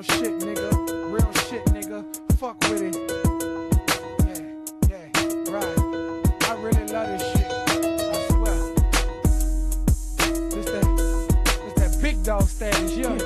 Real shit, nigga. Real shit, nigga. Fuck with it. Yeah, right. I really love this shit. I swear. This that big dog status, yeah.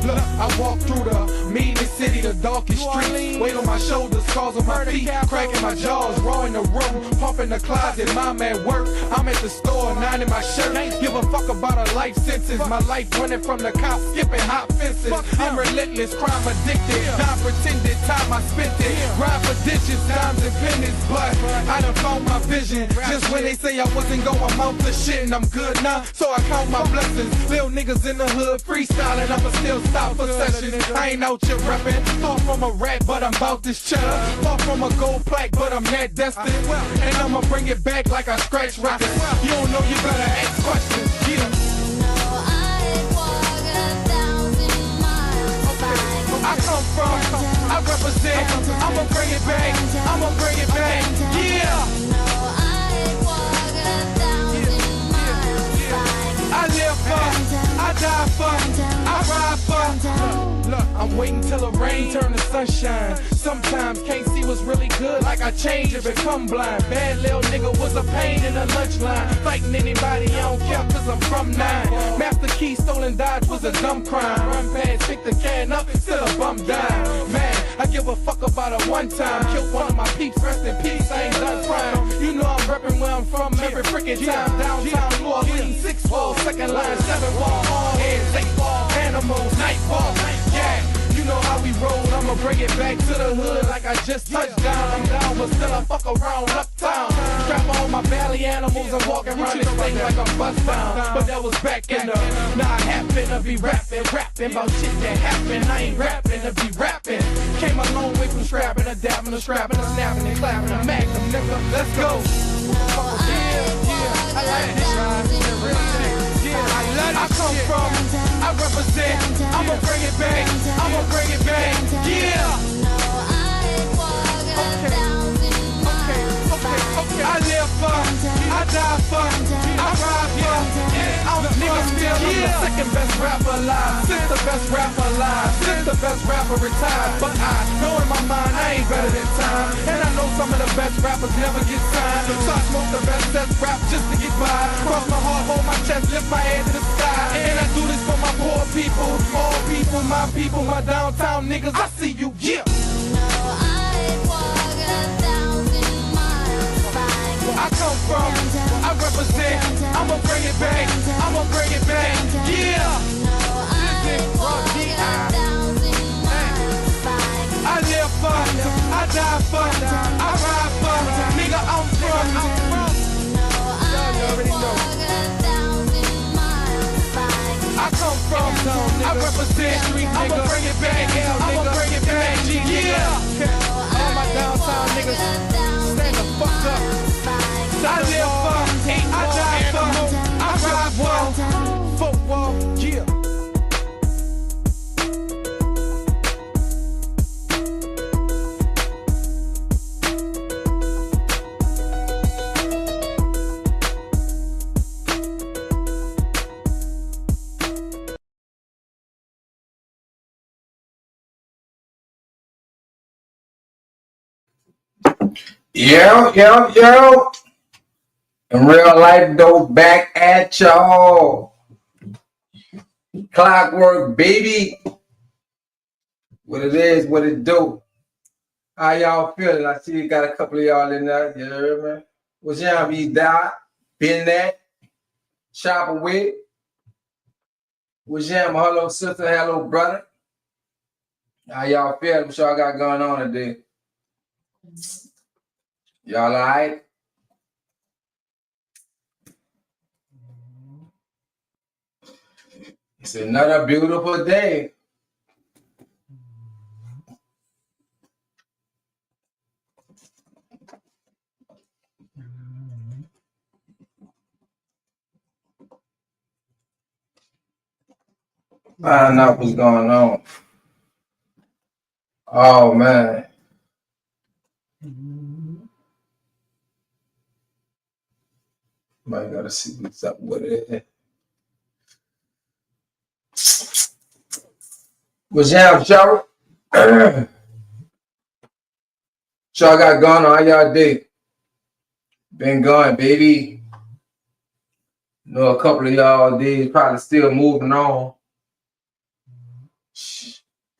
Look, I walk through the meanest city, the darkest streets. Weight on my shoulders, scars on my feet, cracking my jaws, raw in the room, pumping the closet. Mom at work, I'm at the store, 9 in my shirt. Give a fuck about a life sentence. My life running from the cops, skipping hot fences. I'm relentless, crime addicted, non-pretended. Time I spent it, grind for digits, dimes and pennies. But I done found my vision. Just when they say I wasn't going out to shit, and I'm good now, so I count my blessings. Little niggas in the hood freestyling, I'ma still stop for sessions. I ain't out here reppin', far from a rat, but I'm about this cheddar. Far from a gold plaque, but I'm that destined. And I'ma bring it back like I scratch records. You don't know, you better ask questions. Yeah. I come from, I represent, I'ma bring it back, I'ma bring it back, yeah. I live for, I die for, I ride for. Look, I'm waiting till the rain turn to sunshine. Sometimes can't see what's really good, like I change and become blind. Bad little nigga was a pain in the lunch line. Fighting anybody, I don't care cause I'm from 9. Master key stolen Dodge was a dumb crime. Run past, pick the can up, still a bum dime. Man, I give a fuck about a one time. Killed one of my peeps, rest in peace, I ain't done crime. You know I'm reppin' where I'm from every freaking time. Downtown New Orleans, 6 walls, second line, 7 wall, all heads, 8 ball, animals, nightfall. Yeah, you know how we roll, I'ma bring it back to the hood like I just touched down. I'm down, but still I fuck around uptown. Strap on my valley animals and walk around this thing like a bust down. But that was back in the, now I happen to be rapping about shit that happened. I ain't rapping to be rapping. Came a long way from scrapping, adapting to scrapping, and snapping and clapping, a magnum, nigga, let's go. Yeah, I like this ride, real shit. I come from, I represent, I'ma bring it back, I'ma bring it back, yeah. Okay. I live for, I die for, I ride for, I'm niggas still the second best rapper alive, since the best rapper alive, since the best rapper retired. But I know in my mind I ain't better than time, and I know some of the best rappers never get signed. So I smoke the best rap just to get by. Cross my heart, hold my chest, lift my head to the sky. And I do this for my poor people, all people, my downtown niggas. I see you, yeah. I come from, I represent, I'ma bring it back, I'ma bring it back, yeah. I live for, I die for, I ride for, nigga I'm from, you already know. I come from, I represent, I'ma bring it back, I'ma bring it back, yeah. All my downtown niggas, stand the fuck up. I live for, I die for, I ride for, football, yeah. Yo. In real life, though, back at y'all. Clockwork, baby. What it is, what it do. How y'all feeling? I see you got a couple of y'all in there. You heard me? What's y'all be that? Been that? Chopper with? What's y'all? Hello, sister. Hello, brother. How y'all feeling? What y'all got going on today? Y'all all right? It's another beautiful day. Find out what's going on. Oh, man. Might gotta see what's up with it. What's y'all, shower? Y'all got going on? How y'all day? Been going, baby. Know a couple of y'all days probably still moving on.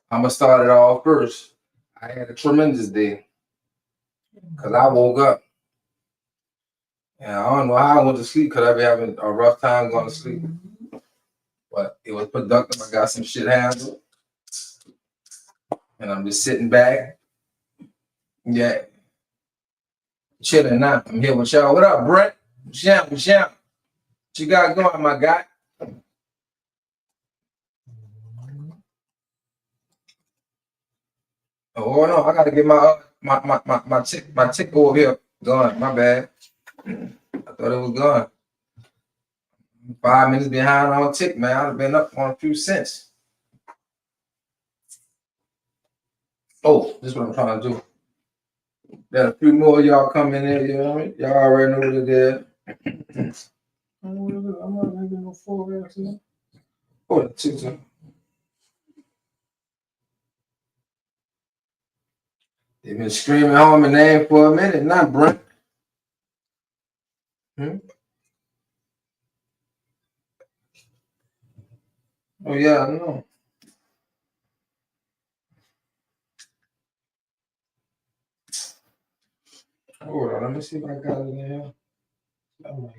I'm gonna start it all first. I had a tremendous day because I woke up. And I don't know how I went to sleep because I've been having a rough time going to sleep. But it was productive. I got some shit handled. And I'm just sitting back. Yeah. Chilling now. I'm here with y'all. What up, Brent? What's up? What you got going, my guy? Oh no, I gotta get my tick over here going. My bad. I thought it was gone. 5 minutes behind on tick, man. I've been up on a few cents. Oh, this is what I'm trying to do. Got a few more of y'all coming in, you know what I mean? Y'all already know what it is. I'm not making no 4 hours. Oh, 2. They've been screaming home my name for a minute, not Brent. Oh yeah, I know. Hold on, let me see if I got it in here. Oh my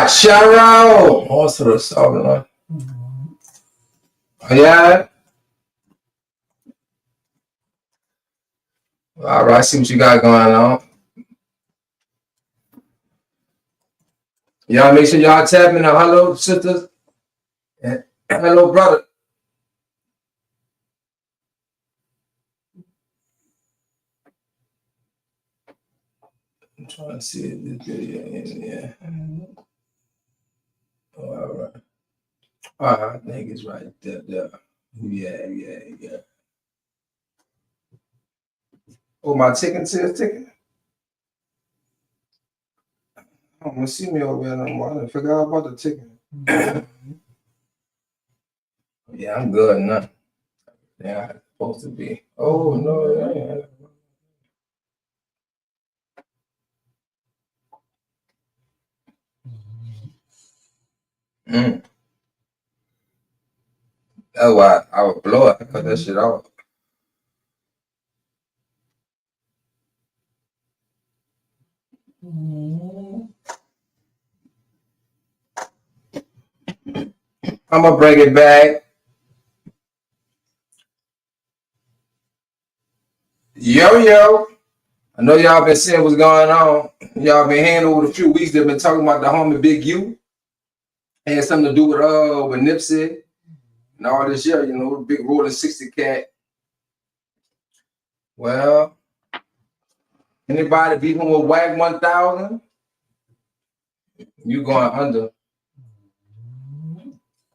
Cheryl! Oh, sort of solving on. Oh, yeah. All right, see what you got going on. Y'all make sure y'all tap in. Hello, sisters. And hello, brother. I'm trying to see this video in here. Oh, all right. All right, I think it's right there. Yeah. Oh, my ticket says ticket. I don't want to see me over there no more. I didn't figure out about the ticket. Yeah, I'm good now. Yeah, I'm supposed to be. Oh, no. That's why I would blow it. I cut that shit off. I'm gonna bring it back. Yo. I know y'all been seeing what's going on. Y'all been hearing over the few weeks they've been talking about the homie Big U. Had something to do with Nipsey and all this year, you know, big Rollin 60 cat. Well, anybody beefing with Wack 1000? You going under.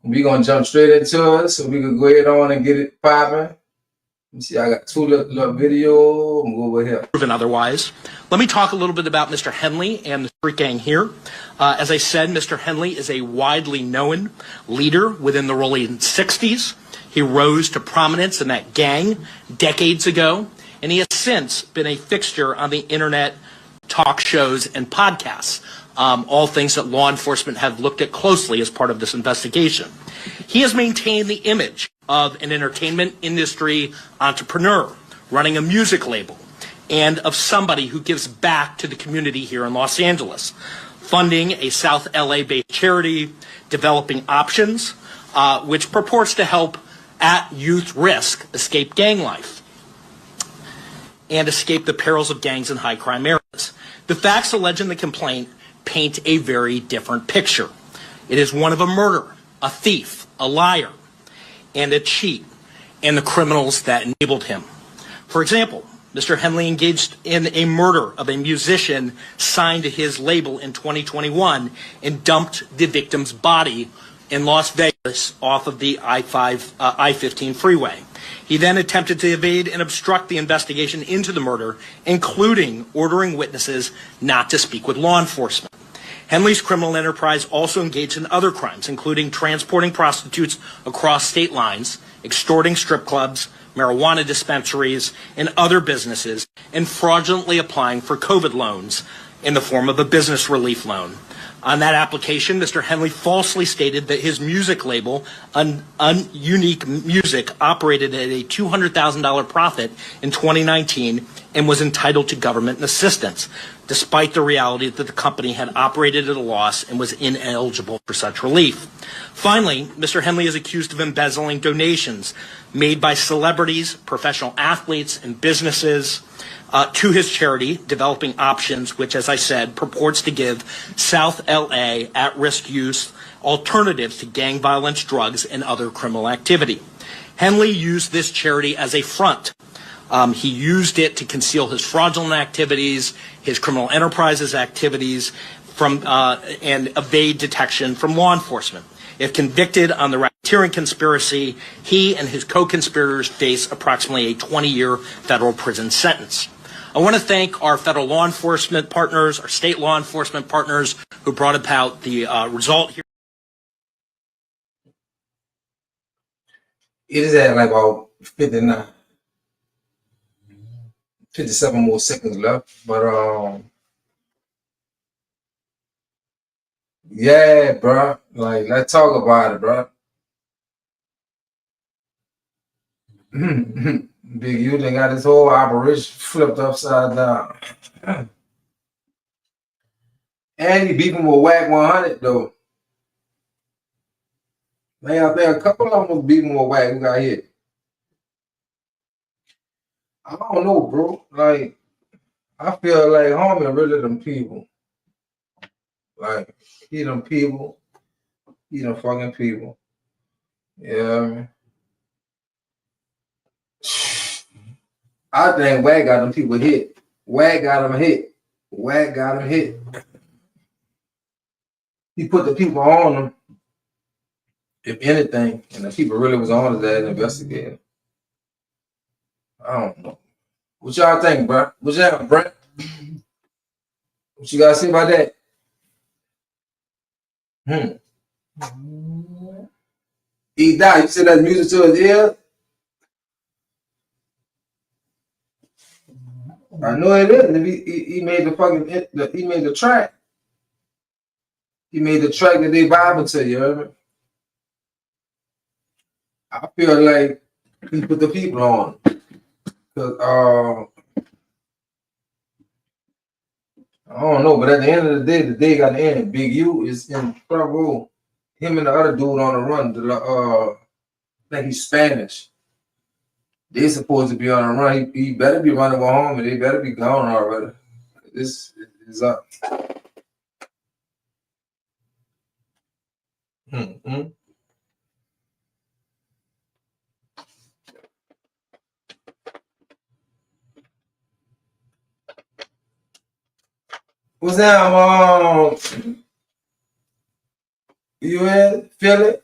We gonna jump straight into it so we can go ahead on and get it popping. Let me see, I got 2 little video. I'm over here. Proven otherwise. Let me talk a little bit about Mr. Henley and the street gang here. As I said, Mr. Henley is a widely known leader within the Rollin 60s. He rose to prominence in that gang decades ago, and he has since been a fixture on the internet talk shows and podcasts, all things that law enforcement have looked at closely as part of this investigation. He has maintained the image of an entertainment industry entrepreneur running a music label and of somebody who gives back to the community here in Los Angeles, funding a South LA-based charity, developing Options, which purports to help at youth risk escape gang life and escape the perils of gangs in high crime areas. The facts alleged in the complaint paint a very different picture. It is one of a murderer, a thief, a liar, and a cheat, and the criminals that enabled him. For example, Mr. Henley engaged in a murder of a musician signed to his label in 2021 and dumped the victim's body in Las Vegas off of the I-15 freeway. He then attempted to evade and obstruct the investigation into the murder, including ordering witnesses not to speak with law enforcement. Henley's criminal enterprise also engaged in other crimes, including transporting prostitutes across state lines, extorting strip clubs, marijuana dispensaries, and other businesses, and fraudulently applying for COVID loans in the form of a business relief loan. On that application, Mr. Henley falsely stated that his music label, Unique Music, operated at a $200,000 profit in 2019 and was entitled to government assistance, despite the reality that the company had operated at a loss and was ineligible for such relief. Finally, Mr. Henley is accused of embezzling donations made by celebrities, professional athletes, and businesses to his charity, Developing Options, which, as I said, purports to give South LA at-risk youth alternatives to gang violence, drugs, and other criminal activity. Henley used this charity as a front. He used it to conceal his fraudulent activities, his criminal enterprises activities, and evade detection from law enforcement. If convicted on the racketeering conspiracy, he and his co-conspirators face approximately a 20-year federal prison sentence. I want to thank our federal law enforcement partners, our state law enforcement partners who brought about the result here. It is at like about 57 more seconds left, but yeah, bro. Like, let's talk about it, bro. Big U done got this whole operation flipped upside down. And he beefing with Wack 100 though. Man, I think a couple of them was beefing with Wack who got hit. I don't know, bro. Like, I feel like homie really them people. Like, he them people. He them fucking people. Yeah. I think Wack got them people hit. Wack got them hit. Wack got them hit. He put the people on them, if anything, and the people really was on his ass investigating. I don't know. What y'all think, bro? What y'all, Brent? What you gotta say about that? He died. You said that music to his ear? I know it is. He made the fucking he made the track. He made the track that they vibing to, you heard me? I feel like he put the people on. Cause I don't know, but at the end of the day got to end. Big U is in trouble. Him and the other dude on the run. I think he's Spanish. They supposed to be on the run. He better be running home, and they better be gone already. This is up. What's that, Mom? You in? Feel it?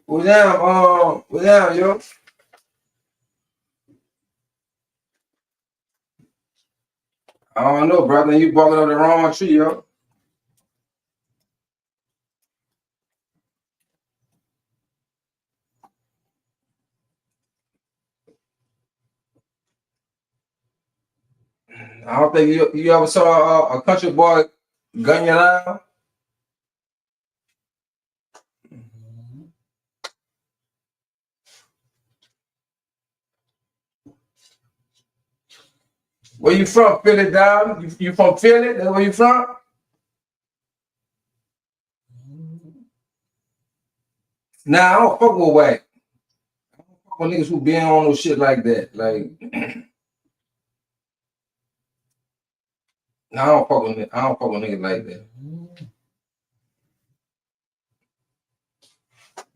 What's that, What's that, yo? I don't know, brother. You barking up the wrong tree, yo. I don't think you ever saw a country boy gun you down. Where you from? Philly down? You from Philly? That's where you from? Nah, I don't fuck with Wack. I don't fuck with niggas who been on no shit like that. Like, No, I don't fuck with niggas like that.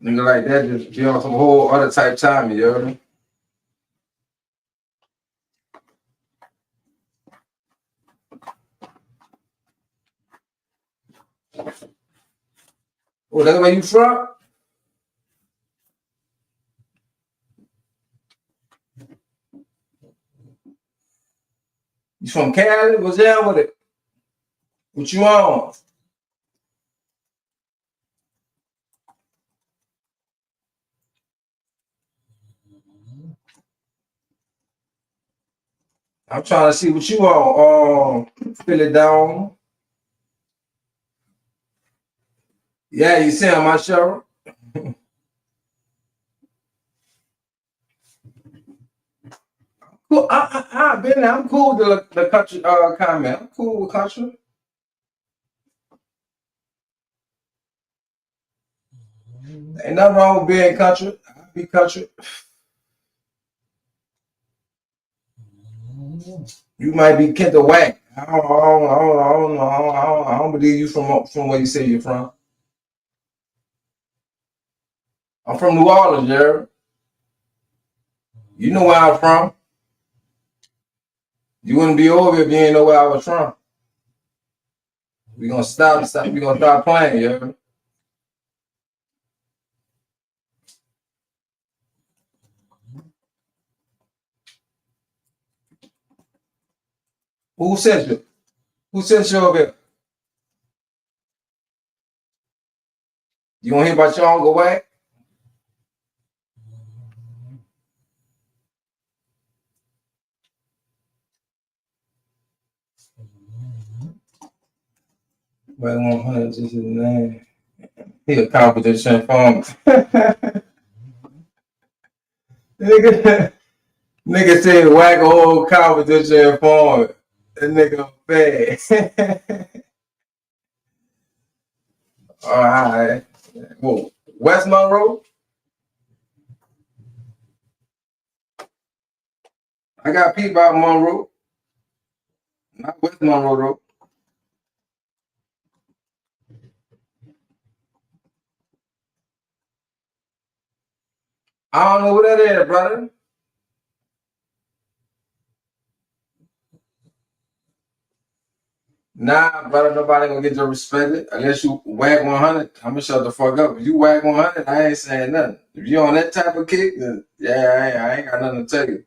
Nigga like that just be on some whole other type time, you heard me? Oh, that's where you from? You from Cali? What's down with it? What you on? I'm trying to see what you on. Feel it down. Yeah, you see on my show? Cool. I've been there. I'm cool with the country comment. I'm cool with country. Ain't nothing wrong with being country. I be country. You might be Kent the Wack. I don't believe you from where you say you're from. I'm from New Orleans, Jared. You know where I'm from. You wouldn't be over if you didn't know where I was from. We gonna stop. We gonna stop playing, yeah. Who sent you? Who sent you over here? You wanna hear about your Uncle Wack? Wack 100 is his name. He a confidential informant. nigga said Wack a whole confidential informant. That nigga bad. All right. Whoa. West Monroe? I got people out Monroe. Not West Monroe though. I don't know who that is, brother. Nah, brother, nobody gonna get your respect unless you Wack 100. I'm gonna shut the fuck up. If you Wack 100, I ain't saying nothing. If you on that type of kick, then yeah, I ain't got nothing to tell you.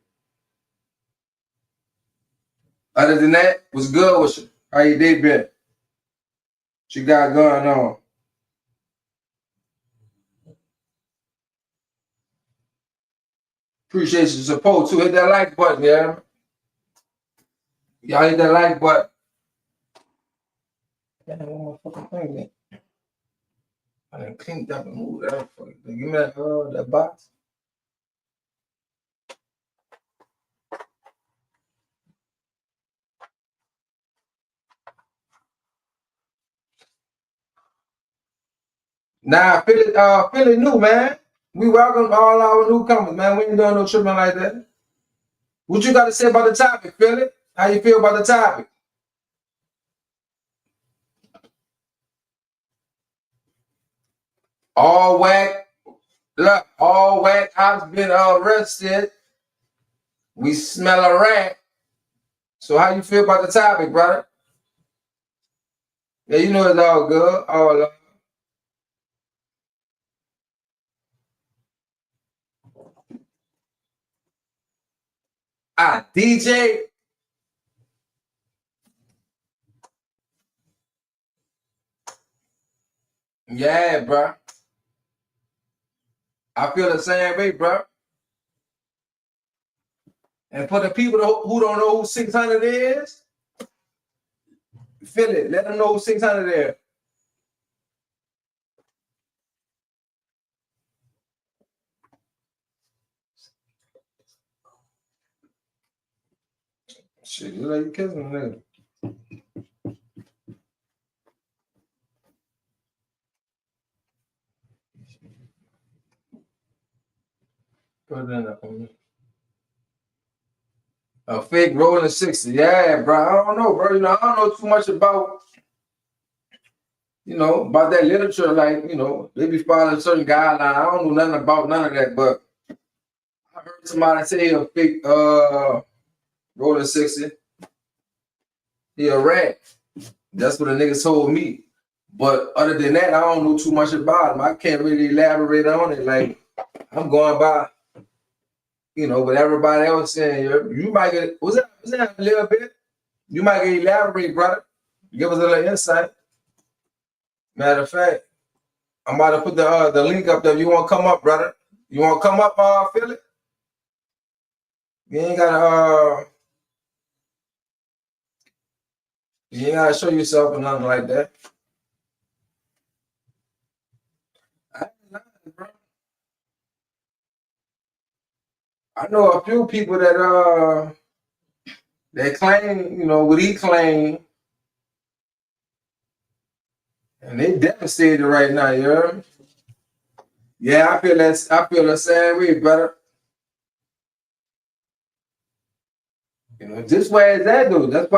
Other than that, what's good with you? How your day been? What you got going on? Appreciate your support too. Hit that like button, yeah. Y'all hit that like button. Damn, one motherfucking thing, man. I done cleaned up and moved that. Give me that box. Nah, feel it new, man. We welcome all our newcomers, man. We ain't doing no tripping like that. What you got to say about the topic, Philly? How you feel about the topic? All Wack, look, all Wack Opps been arrested. We smell a rat. So how you feel about the topic, brother? Yeah, you know it's all good. All DJ. Yeah, bro. I feel the same way, bro. And for the people who don't know who 600 is, feel it. Let them know who 600 is. Shit, you like you kissing a nigga. Put it in there for me. A fake Rollin 60. Yeah, bro. I don't know, bro. You know, I don't know too much about, about that literature. Like, they be following certain guidelines. I don't know nothing about none of that, but I heard somebody say a fake Rollin 60. He a rat. That's what the niggas told me. But other than that, I don't know too much about him. I can't really elaborate on it. Like, I'm going by, what everybody else saying. You might get, was that a little bit? You might get elaborate, brother. Give us a little insight. Matter of fact, I'm about to put the link up there. You want to come up, brother? You want to come up, Philly? You ain't gotta show yourself or nothing like that. I know a few people that claim, what he claimed, and they devastated right now, you heard me? Yeah, I feel the same way, brother. This way is that dude. That's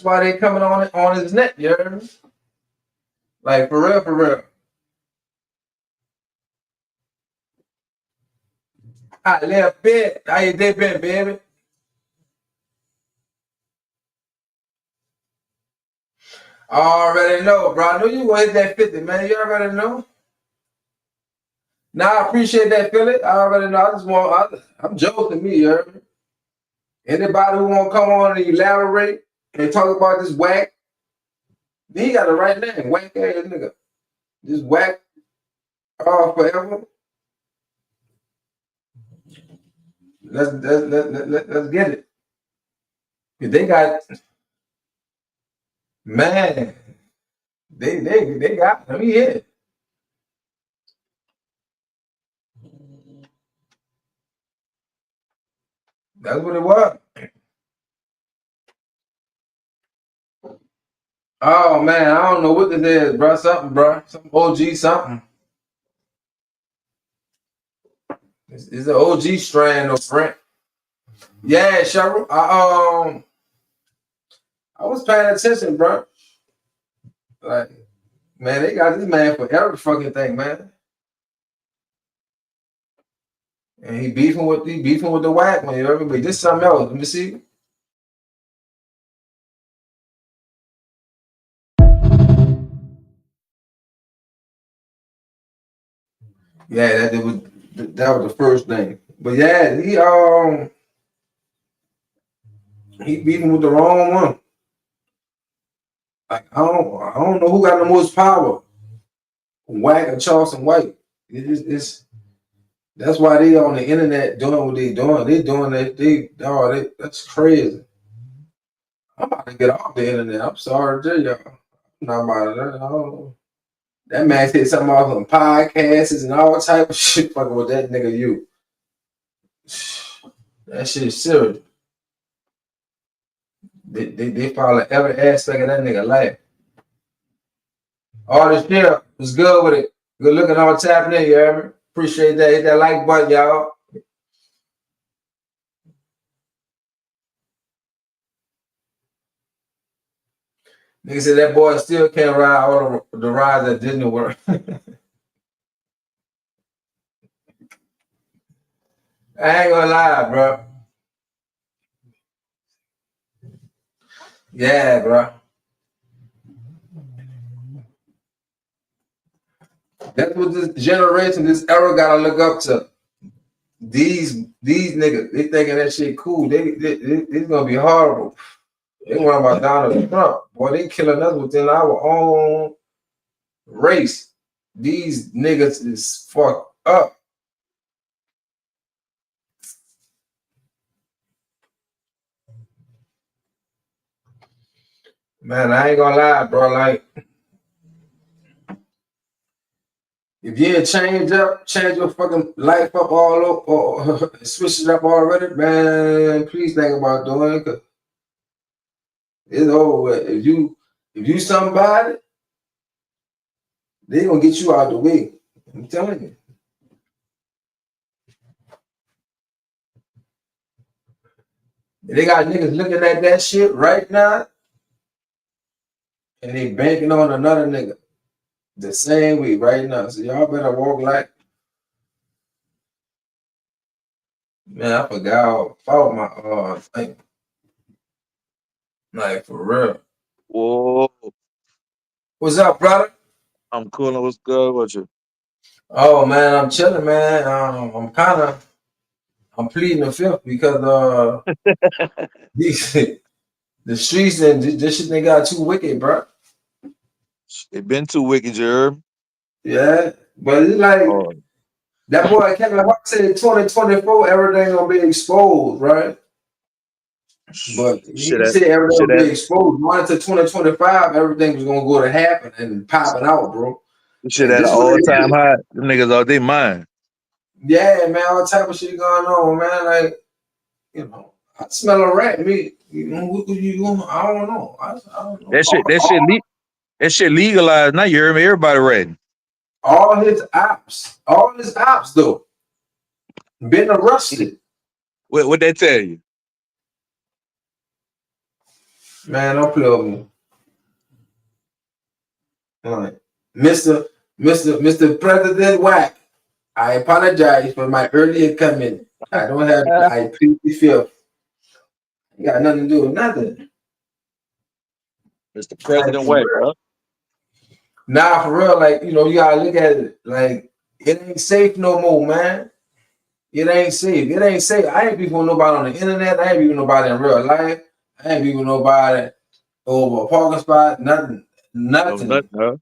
why they coming on his neck, you heard me? Like for real, for real. I left bit. How you did been, baby? I already know, bro. I know you gonna hit that 50, man. You already know. Now I appreciate that, Philly. I already know. I'm joking, me, you heard me? Anybody who want to come on and elaborate and talk about this Wack, he got the right name. Wack ass nigga. This Wack forever. Let's get it. They got, man, they got, let me hear it. That's what it was. Oh man, I don't know what this is, bro. Something, bro. Some OG something. It's an OG strand of Brent. Yeah, Cheryl. I was paying attention, bro. Like, man, they got this man for every fucking thing, man. And he beefing with the Wack, man. Everybody, this something else. Let me see. Yeah, that was the first thing. But yeah, he beefing with the wrong one. Like, I don't know who got the most power, Wack or Charleston White. That's why they on the internet doing what they doing. They doing that. That's crazy. I'm about to get off the internet. I'm sorry to tell y'all. I'm not about that. That man said something off on podcasts and all type of shit fucking with that nigga you. That shit is serious. They follow every aspect of that nigga life. All this shit was good with it. Good looking on tapping in, you hear me? Appreciate that. Hit that like button, y'all. Nigga said that boy still can't ride all the rides at Disney World. I ain't gonna lie, bro. Yeah, bro. That's what this generation, this era gotta look up to. These niggas, they thinking that shit cool. It's gonna be horrible. They worry about Donald Trump. Boy, they killing us within our own race. These niggas is fucked up. Man, I ain't gonna lie, bro. Like, if you ain't change your fucking life up all over, or switch it up already, man, please think about doing it, cause it's over with. If you somebody, they gonna get you out the way. I'm telling you. They got niggas looking at that shit right now, and they banking on another nigga the same way right now. So y'all better walk like, man. I forgot about my thing. Like for real. Whoa, What's up, brother? I'm cool. What's good with you? Oh man, I'm chilling, man. I'm pleading the fifth because these the streets and this shit they got too wicked, bro. It been too wicked, you heard? Yeah, but it's like Oh, that boy Kevin Hart said 2024 everything gonna be exposed, right? But shit he that said everything shit will that be exposed. Going into 2025, everything was gonna go to happen and popping out, bro. shit And at an this what all it time is. high. Them niggas all they mind. Yeah, man, all type of shit going on, man. Like, you know, I smell a rat meat. You know, what you I don't know. I don't know. That shit that shit le- that shit legalized now. You heard me? Everybody ready. All his ops though, been arrested. What they tell you? Man, don't play with me. All right. Mr. President Wack, I apologize for my earlier comment. I don't have I plead the fifth. You got nothing to do with nothing. Mr. Like President for Wack, real. huh? Nah, for real, like you know, you gotta look at it like it ain't safe no more, man. It ain't safe. It ain't safe. I ain't be with nobody on the internet. I ain't be with nobody in real life. I ain't be with nobody over a parking spot. Nothing. No Nothing. nothing, huh?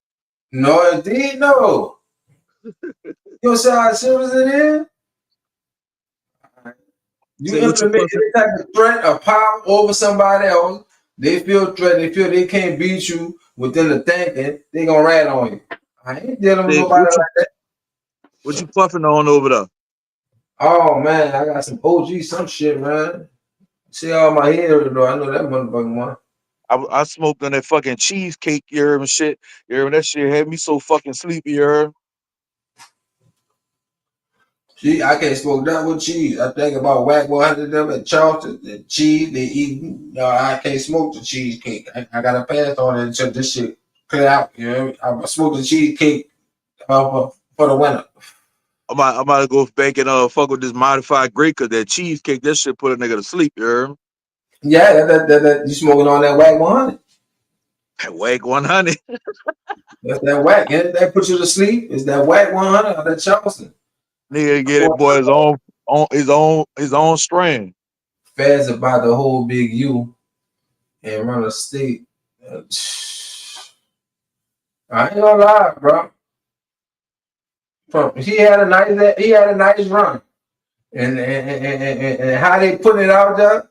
No, indeed, no. You know see how serious it is? You Say what you implement puffing. any type of threat or power over somebody else, they feel threatened, they feel they can't beat you within the thinking, they gonna rat on you. I ain't dealing with Say nobody like that. what you puffing on over there? Oh man, I got some OG some shit, man. See all my hair though. I know that motherfucking one. I smoked on that fucking cheesecake, you heard, and shit. You heard, that shit had me so fucking sleepy, you heard? See, I can't smoke that with cheese. I think about Wack 100 them at Charleston, the cheese they eating. No, I can't smoke the cheesecake. I gotta pass on it until this shit clear out. You know, I smoke the cheesecake for the winter. I might go back and fuck with this modified grape, cause that cheesecake, that shit put a nigga to sleep, you heard? Yeah, you smoking on that Wack 100. Wag 100. That's that Wack. And that put you to sleep. Is that Wack 100 or that Charleston? Nigga get it, boy, his own strain. Feds about the whole big U and run a state. I ain't gonna lie, bro. He had a nice run. And how they put it out there,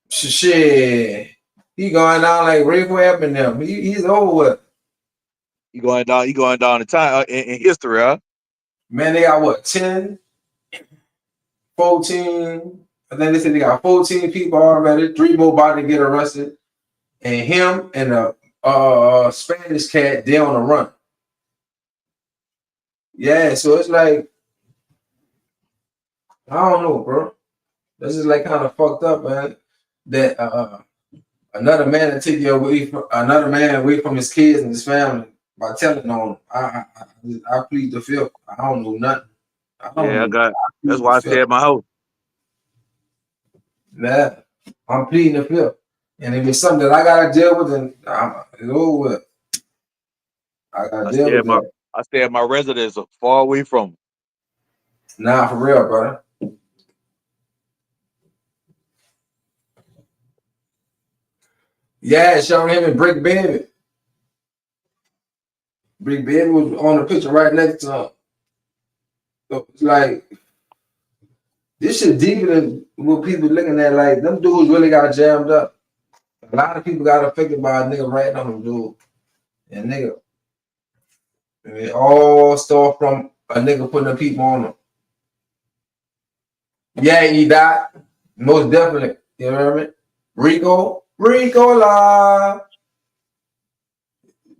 shit. He going down like Rick Webb and them. He's over with. You going down the time in history, huh? Man, they got what, 10, 14. I think they said they got 14 people already. 3 more about to get arrested. And him and a Spanish cat, they on the run. Yeah, so it's like, I don't know, bro. This is like kind of fucked up, man. That another man to take you away from another man away from his kids and his family by telling on him. I plead the fifth. I don't know nothing. I don't Yeah, I know. got. I That's plead the why I stay fifth. at my house. Yeah, I'm pleading the fifth. And if it's something that I gotta deal with, then it's over with. I gotta I deal stay with at my that. I stay at my residence, far away from. Nah, for real, brother. Yeah, showing him and Brick Baby. Brick Baby was on the picture right next to him. So it's like this shit deeper than what people looking at. Like them dudes really got jammed up. A lot of people got affected by a nigga ratting on them dude. And nigga, it all start from a nigga putting the people on them. Yeah, he died. Most definitely. You know what I mean? Rico La.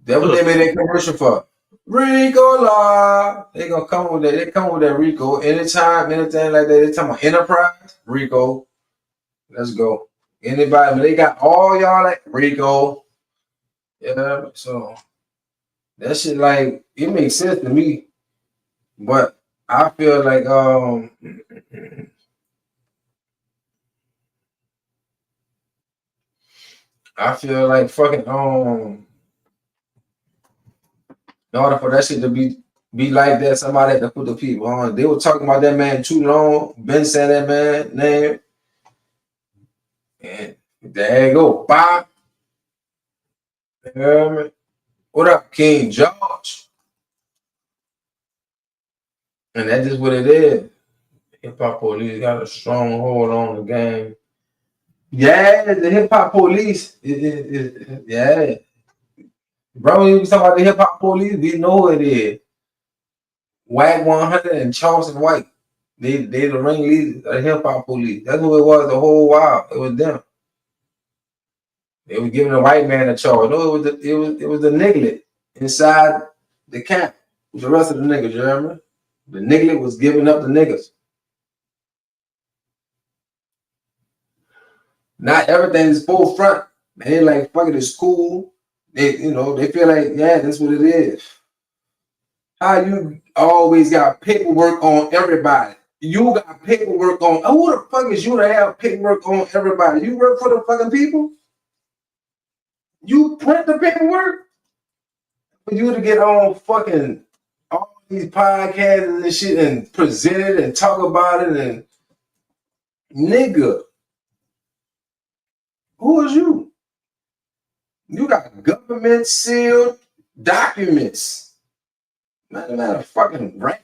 That's what they made that commercial for. Rico La. They gonna come with that. They come with that Rico anytime, anything like that. They talking about enterprise. Rico. Let's go. Anybody, but they got all y'all like Rico. Yeah, so that shit like it makes sense to me. But I feel like fucking in order for that shit to be like that, somebody had to put the people on. They were talking about that man too long. Been saying that man name. And there you go. Bob. You hear me? What up, King George? And that's just what it is. Hip hop police got a strong hold on the game. Yeah, the hip hop police. Yeah. Bro, you talking about the hip hop police, we know who it is. Wack 100 and Charleston White. They the ringleaders of the hip hop police. That's who it was the whole while. It was them. They were giving the white man a charge. No, it was the niglet inside the camp with the rest of the niggas, you remember? The niglet was giving up the niggas. Not everything is full front. They like, fuck it, it's cool. They feel like, yeah, that's what it is. How you always got paperwork on everybody? You got paperwork on, who the fuck is you to have paperwork on everybody? You work for the fucking people? You print the paperwork? For you to get on fucking all these podcasts and shit and present it and talk about it and nigga, who is you? You got government sealed documents. Man, a fucking rat.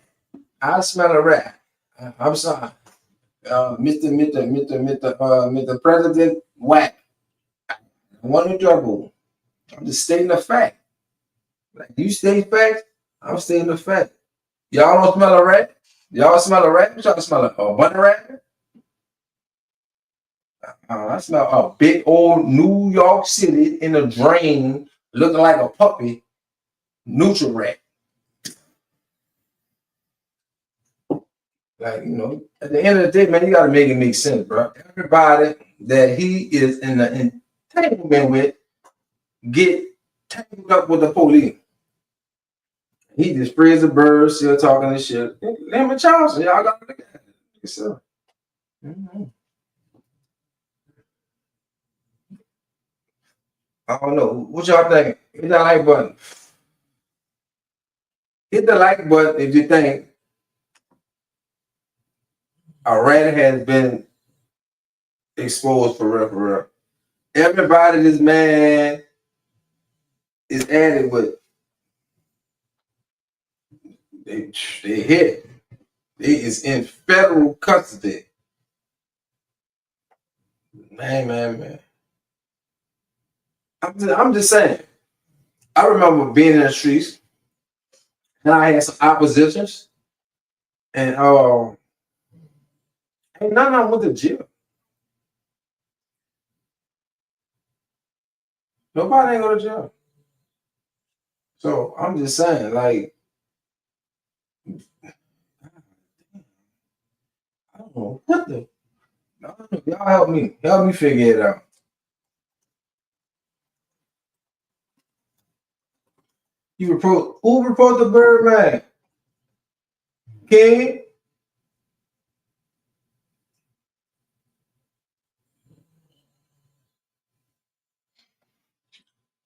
I smell a rat. I'm sorry. Mr. President Wack. I want no trouble. I'm just stating a fact. Like you state facts, I'm stating a fact. Y'all don't smell a rat? Y'all smell a rat? Y'all smell a bunny rat? I smell a big old New York City in a drain looking like a puppy, neutral rat. Like, at the end of the day, man, you got to make it make sense, bro. Everybody that he is in the entanglement with get tangled up with the police. He just sprays the birds, still talking this shit. Him and Charleston, y'all got to look at it. So, I don't know. What y'all think? Hit that like button. Hit the like button if you think a rat has been exposed for real. Everybody this man is added with. They hit. He is in federal custody. Man. I'm just saying. I remember being in the streets, and I had some oppositions, and ain't none of them went to jail. Nobody ain't go to jail. So I'm just saying, like, I don't know what the. Y'all help me figure it out. Who report the Birdman? King?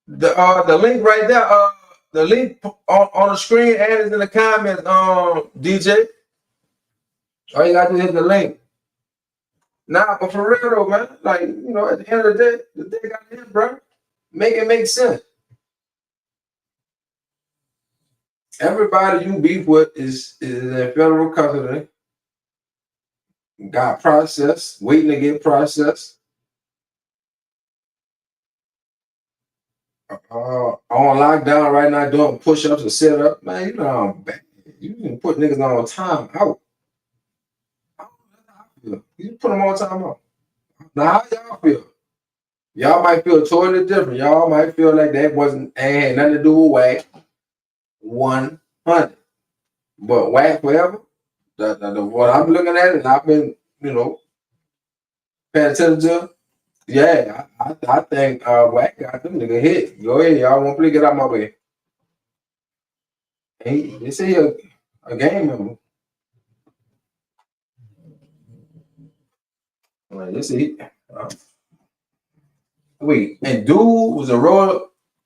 The link right there, the link on the screen and is in the comments, DJ. All you gotta do is hit the link. Nah, but for real though, man, like, at the end of the day got hit, bro. Make it make sense. Everybody you beef with is in federal custody. Got processed, waiting to get processed. On lockdown right now, doing push-ups and sit-up. Man, I'm bad. You can put niggas on time out. You put them on time out. Now, how y'all feel? Y'all might feel totally different. Y'all might feel like that ain't had nothing to do with Wack 100. But Wack forever, what I'm looking at, and I've been, paying attention to, Yeah, I think Wack got them nigga hit. Go ahead, y'all want to play? Get out my way. They say a game member. Like, they say, wait, and dude was a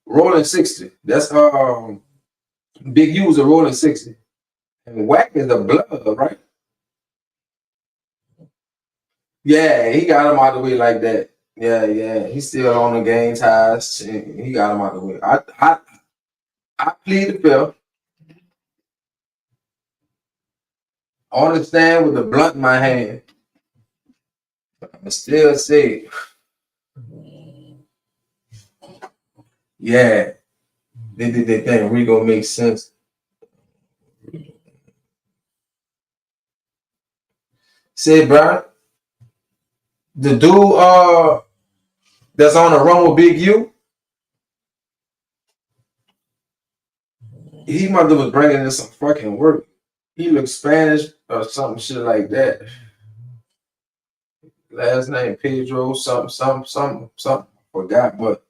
rolling 60. That's Big U was a rolling 60. And Wack is the blood, right? Yeah, he got him out the way like that. Yeah. He's still on the game ties. He got him out the way. I plead the fifth. On the stand with the blunt in my hand. I still say, yeah, they did their thing. Rico makes sense. Say, bro, the dude that's on the run with Big U, he mother was bringing in some fucking work. He looked Spanish or something shit like that. Last name Pedro, something. Forgot, but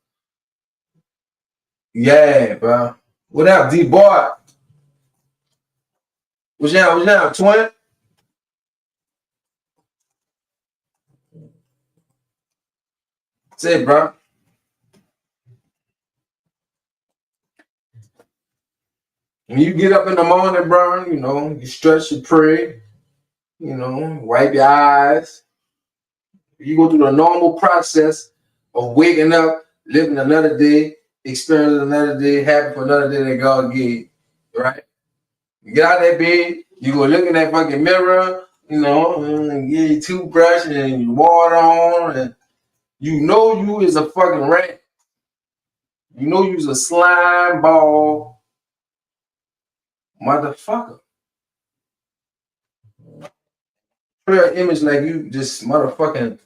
yeah, bro. What up, D boy? What's down, twin? Say, bro. When you get up in the morning, bro, you know, you stretch, you pray, you know, wipe your eyes. You go through the normal process of waking up, living another day, experiencing another day, happy for another day that God gave, right? You get out of that bed, you go look in that fucking mirror, you know, and get your toothbrush and your water on, and you know you is a fucking rat. You know you's a slime ball motherfucker. Prayer image like you just motherfucking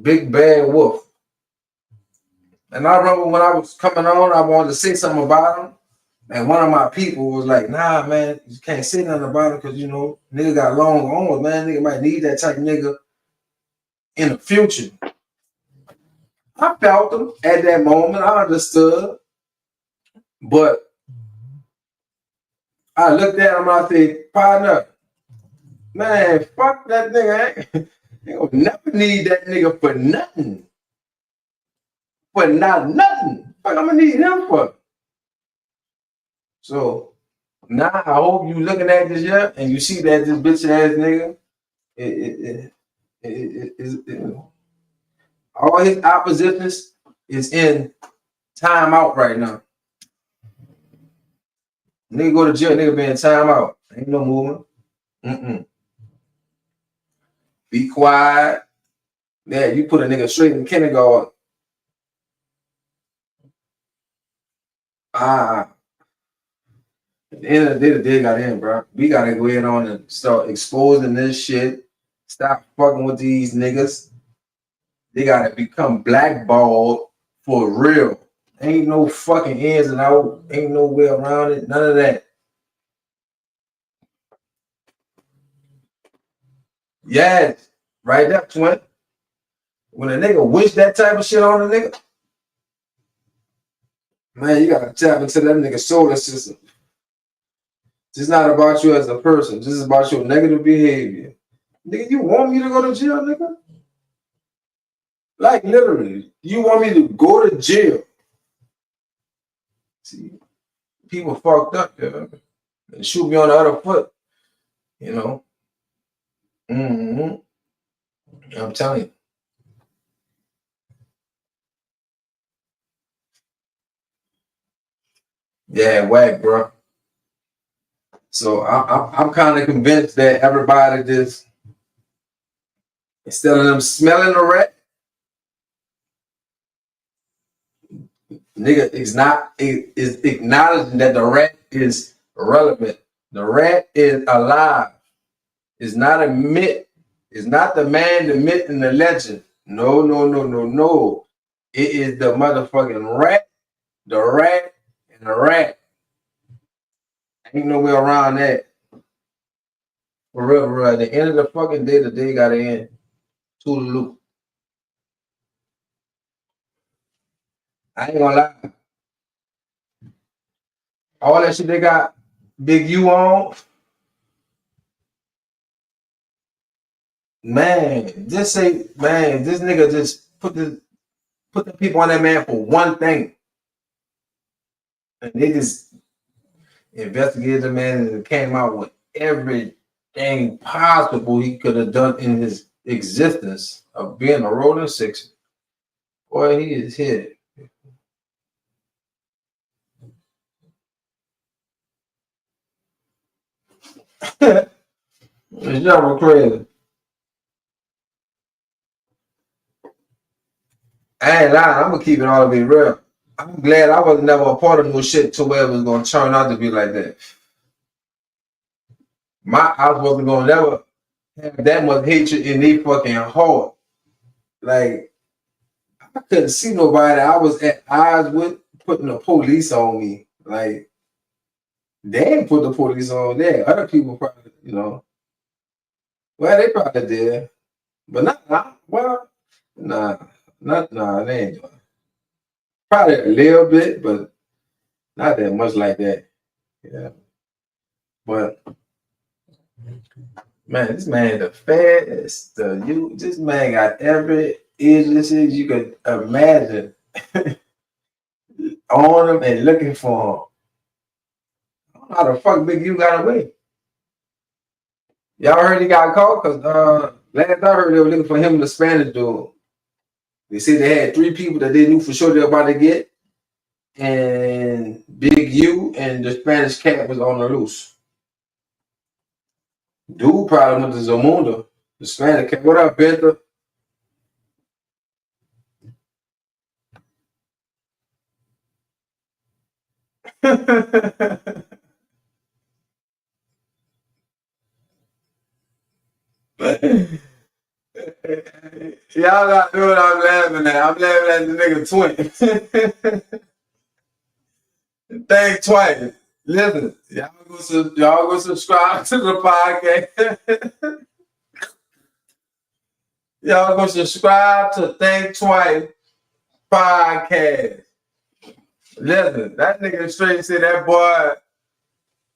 big bad wolf. And I remember when I was coming on, I wanted to say something about him. And one of my people was like, nah, man, you can't say nothing about him because, you know, nigga got long arms, man. Nigga might need that type of nigga in the future. I felt him at that moment. I understood. But I looked at him and I said, partner, man, fuck that nigga. They gonna never need that nigga for nothing. For nothing. Fuck, I'm gonna need him for. So now I hope you looking at this year and you see that this bitch ass nigga, all his oppositions is in timeout right now. Nigga go to jail, nigga be in timeout. Ain't no movement. Be quiet. Yeah, you put a nigga straight in kindergarten. At the end of the day, the day got in, bro. We gotta go ahead on and start exposing this shit. Stop fucking with these niggas. They gotta become blackballed for real. Ain't no fucking ins and out. Ain't no way around it. None of that. Yeah, right there, twin. When a nigga wish that type of shit on a nigga, man, you gotta tap into that nigga solar system. This is not about you as a person. This is about your negative behavior. Nigga, you want me to go to jail, nigga? Like literally, you want me to go to jail? See, people fucked up, yeah. And shoot me on the other foot, you know. I'm telling you. Yeah, whack, bro. So I'm kind of convinced that everybody just, instead of them smelling the rat, nigga is acknowledging that the rat is relevant. The rat is alive. It's not a myth. It's not the man, the myth, and the legend. No. It is the motherfucking rat, the rat, and the rat. Ain't no way around that. For real. At the end of the fucking day, the day gotta end. To the loop. I ain't gonna lie. All that shit they got Big U on, man. Just say, man, this nigga just put the people on that man for one thing, and they just investigated the man and came out with everything possible he could have done in his existence of being a Rolling Sixer. Boy, he is here. It's never crazy. I ain't lying. I'm gonna keep it all the way real. I'm glad I was never a part of no shit to where it was gonna turn out to be like that. I wasn't gonna never have that much hatred in their fucking heart. Like I couldn't see nobody I was at odds with putting the police on me. Like they didn't put the police on there. Other people probably, well, they probably did, but nah, they ain't doing it. Probably a little bit, but not that much like that. Yeah, but man, this man the fattest. This man got every agency you could imagine on him and looking for him. I don't know how the fuck Big U got away. Y'all heard he got caught? Because last I heard they were looking for him and the Spanish dude. They said they had 3 people that they knew for sure they were about to get. And Big U and the Spanish cat was on the loose. Dude probably went to Zamunda. The Spanish cat. What up, Benta? Y'all not know what I'm laughing at. I'm laughing at the nigga twin. Think twice. Listen, y'all go subscribe to the podcast. Y'all go subscribe to Think Twice podcast. Listen, that nigga straight said that boy,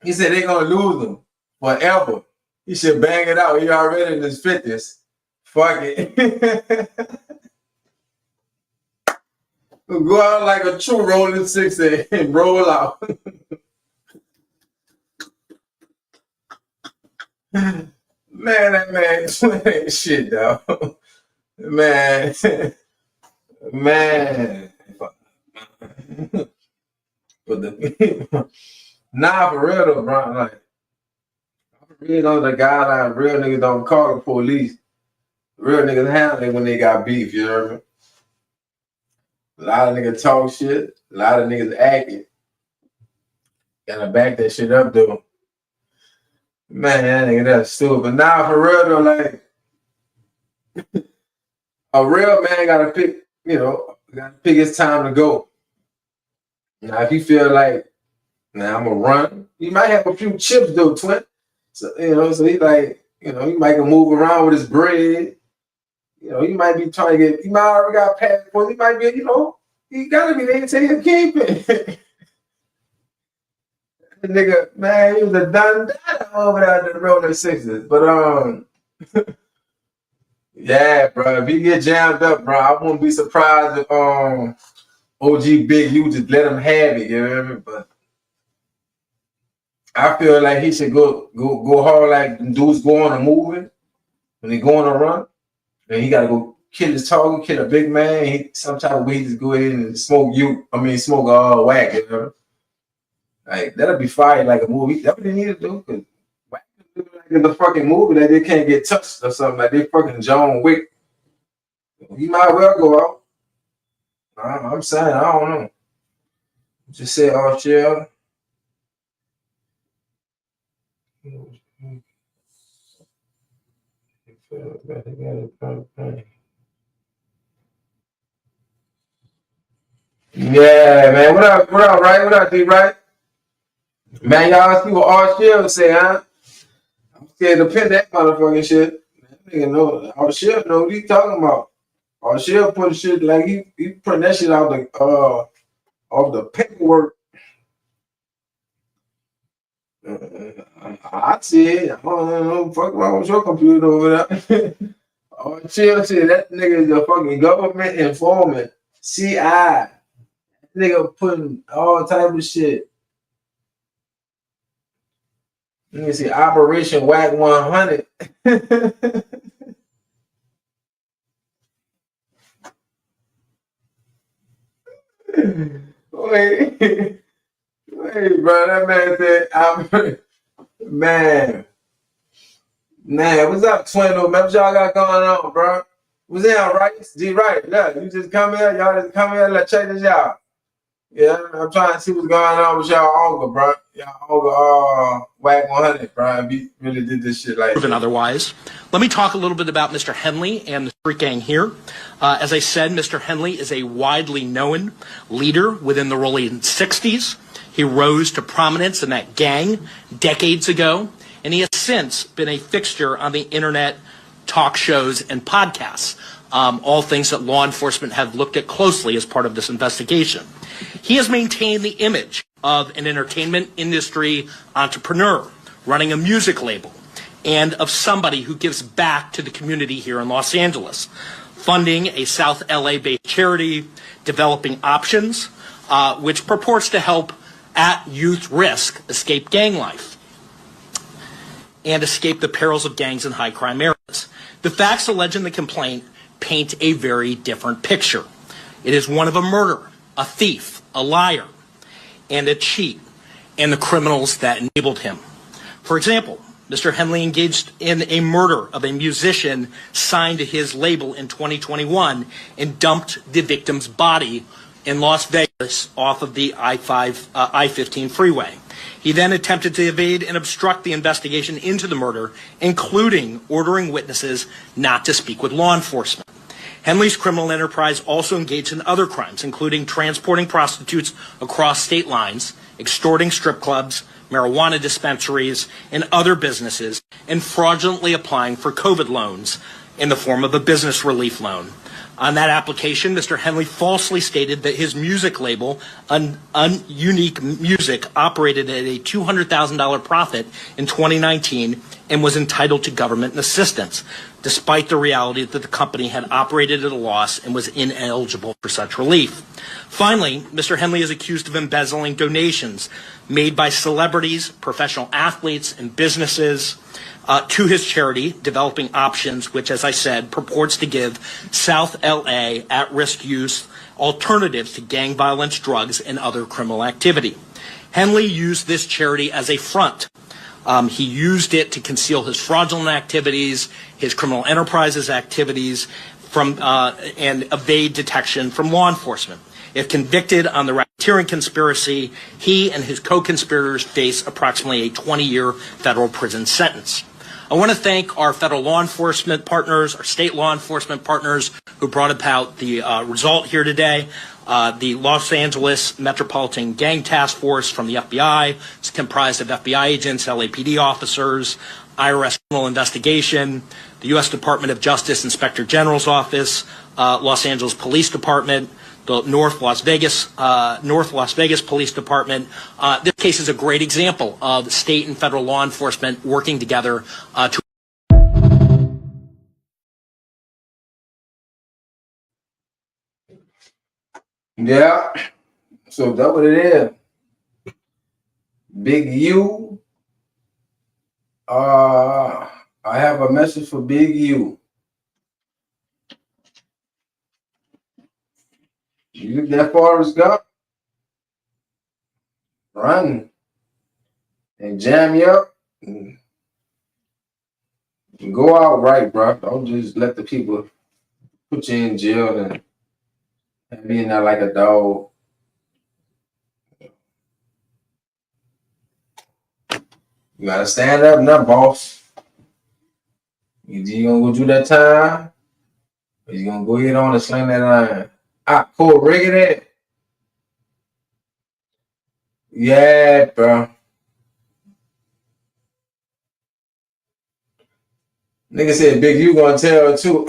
he said they gonna lose him forever. He should bang it out. He already in his 50s. Fuck it. Go out like a true Rolling 60 and roll out. Man, that man ain't shit, though. Man. But nah, for real though, bro. Like, real know the guideline, real niggas don't call the police. Real niggas handle it when they got beef, you know what I mean? A lot of niggas talk shit, a lot of niggas act it. Gotta back that shit up though. Man, that nigga that's stupid. But nah, for real though, like a real man gotta pick, gotta pick his time to go. Now if you feel like, now I'm gonna run, you might have a few chips though, twin. So so he like, he might move around with his bread. He might be trying to he might already got passports. He might be, he gotta be there to take a keeping. The nigga, man, he was a done over there at the Rolling Sixes. But yeah, bro, if he get jammed up, bro, I wouldn't be surprised if OG Big U just let him have it, you know what I mean? But I feel like he should go hard like dudes going or moving when they going to run. And he gotta go kill his target, kill a big man. Some type of way just go ahead and smoke Wack, you know? Like that'll be fire like a movie. That's what they need to do. Cause Wack like in the fucking movie that they can't get touched or something like they fucking John Wick. You might well go out. I'm saying I don't know. Just say chill. Yeah, man. What up, right? What up, D, right? Man, y'all see what Shield say, huh? I'm scared to pin that motherfucking shit. That nigga know. Shield know what he talking about. Or she'll put shit like he print that shit out of the paperwork. I see it. I don't know. Fuck wrong with your computer over there. Oh, chill, shit. That nigga is a fucking government informant. CI. Nigga putting all type of shit. Let me see. Operation Wack 100. Wait, wait, bro. That man said, man, what's up, Swindle? Man, what y'all got going on, bro? What's in, right? D, right? Look, you just come here. Y'all just come here. Let's check this out. Yeah, I'm trying to see what's going on with y'all uncle, bro. Y'all uncle, Wack 100, bro. If he really did this shit like proven otherwise. Let me talk a little bit about Mr. Henley and the street gang here. As I said, Mr. Henley is a widely known leader within the Rollin 60s. He rose to prominence in that gang decades ago, and he has since been a fixture on the internet talk shows and podcasts, all things that law enforcement have looked at closely as part of this investigation. He has maintained the image of an entertainment industry entrepreneur running a music label, and of somebody who gives back to the community here in Los Angeles, funding a South LA-based charity, developing Options, which purports to help at youth risk escape gang life and escape the perils of gangs in high crime areas. The facts alleged in the complaint paint a very different picture. It is one of a murderer, a thief, a liar, and a cheat, and the criminals that enabled him. For example, Mr. Henley engaged in a murder of a musician signed to his label in 2021 and dumped the victim's body in Las Vegas off of the I-15 freeway. He then attempted to evade and obstruct the investigation into the murder, including ordering witnesses not to speak with law enforcement. Henley's criminal enterprise also engaged in other crimes, including transporting prostitutes across state lines, extorting strip clubs, marijuana dispensaries, and other businesses, and fraudulently applying for COVID loans in the form of a business relief loan. On that application, Mr. Henley falsely stated that his music label, Unique Music, operated at a $200,000 profit in 2019 and was entitled to government assistance, despite the reality that the company had operated at a loss and was ineligible for such relief. Finally, Mr. Henley is accused of embezzling donations made by celebrities, professional athletes, and businesses to his charity, Developing Options, which, as I said, purports to give South LA at-risk youth alternatives to gang violence, drugs, and other criminal activity. Henley used this charity as a front. He used it to conceal his fraudulent activities, his criminal enterprises activities, and evade detection from law enforcement. If convicted on the racketeering conspiracy, he and his co-conspirators face approximately a 20-year federal prison sentence. I want to thank our federal law enforcement partners, our state law enforcement partners who brought about the result here today. The Los Angeles Metropolitan Gang Task Force from the FBI. It's comprised of FBI agents, LAPD officers, IRS criminal investigation, the U.S. Department of Justice Inspector General's Office, Los Angeles Police Department, the North Las Vegas Police Department. This case is a great example of state and federal law enforcement working together to. Yeah, so that's what it is. Big U. I have a message for Big U. You look that Forrest Gump, run and jam you up and go out right, bro. Don't just let the people put you in jail and be in there like a dog. You gotta stand up now, boss. You gonna go do that time, or you gonna go ahead on and sling that iron? Cool, rig it. Yeah, bro. Nigga said Big U gonna tell too.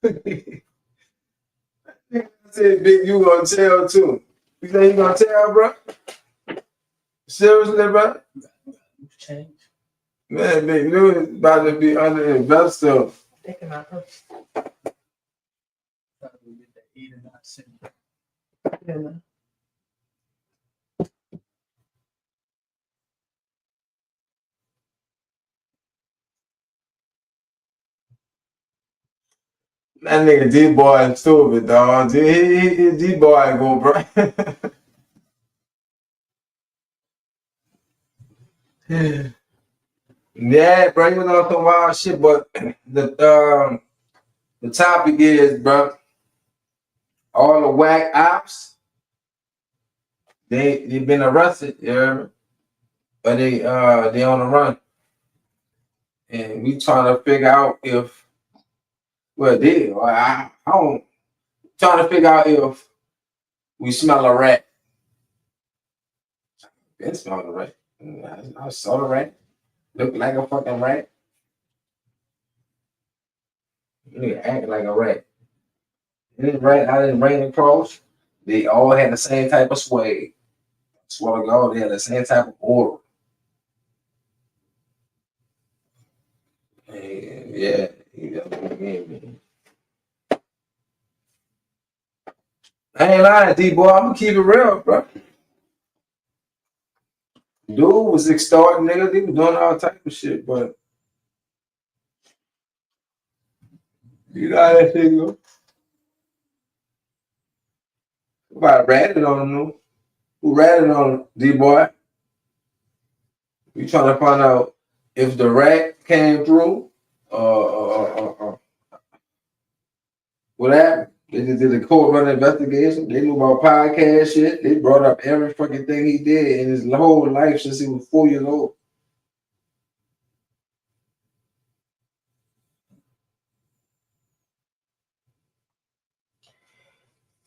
I said, Big, you gonna tell too. You think you gonna tell, bro? Seriously, bro? Change. Man, Big, you is about to be under the investor. Taking my purse. Thought we did the 8 and not 7. Yeah, man. That nigga D-boy is stupid, dog. D-boy go, bro. Yeah, bro, you was on some wild shit, but the topic is, bro, all the whack ops, they been arrested, you hear me? But they on the run. And we trying to figure out if I don't trying to figure out if we smell a rat. Been smelling a rat. I saw the rat. Look like a fucking rat. Nigga act like a rat. This rat I didn't bring across. They all had the same type of swag. Swear to God, they had the same type of aura. And yeah, I ain't lying, D-boy. I'm gonna keep it real, bro. Dude was extorting niggas. He was doing all type of shit, but you know how that shit go. Somebody ratted on him, though. Who ratted on him, D-boy? We trying to find out if the rat came through, what happened? They just did a court run investigation. They knew about podcast shit. They brought up every fucking thing he did in his whole life since he was 4 years old.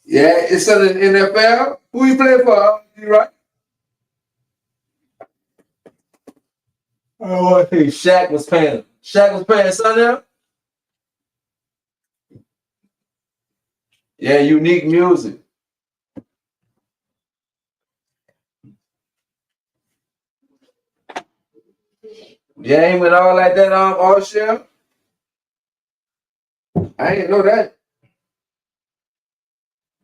Yeah, it's in the NFL. Who you play for? You right? Oh, I think Shaq was paying. Shaq was paying son now? Yeah, unique music. Yeah, he went all like that all shit. I didn't know that.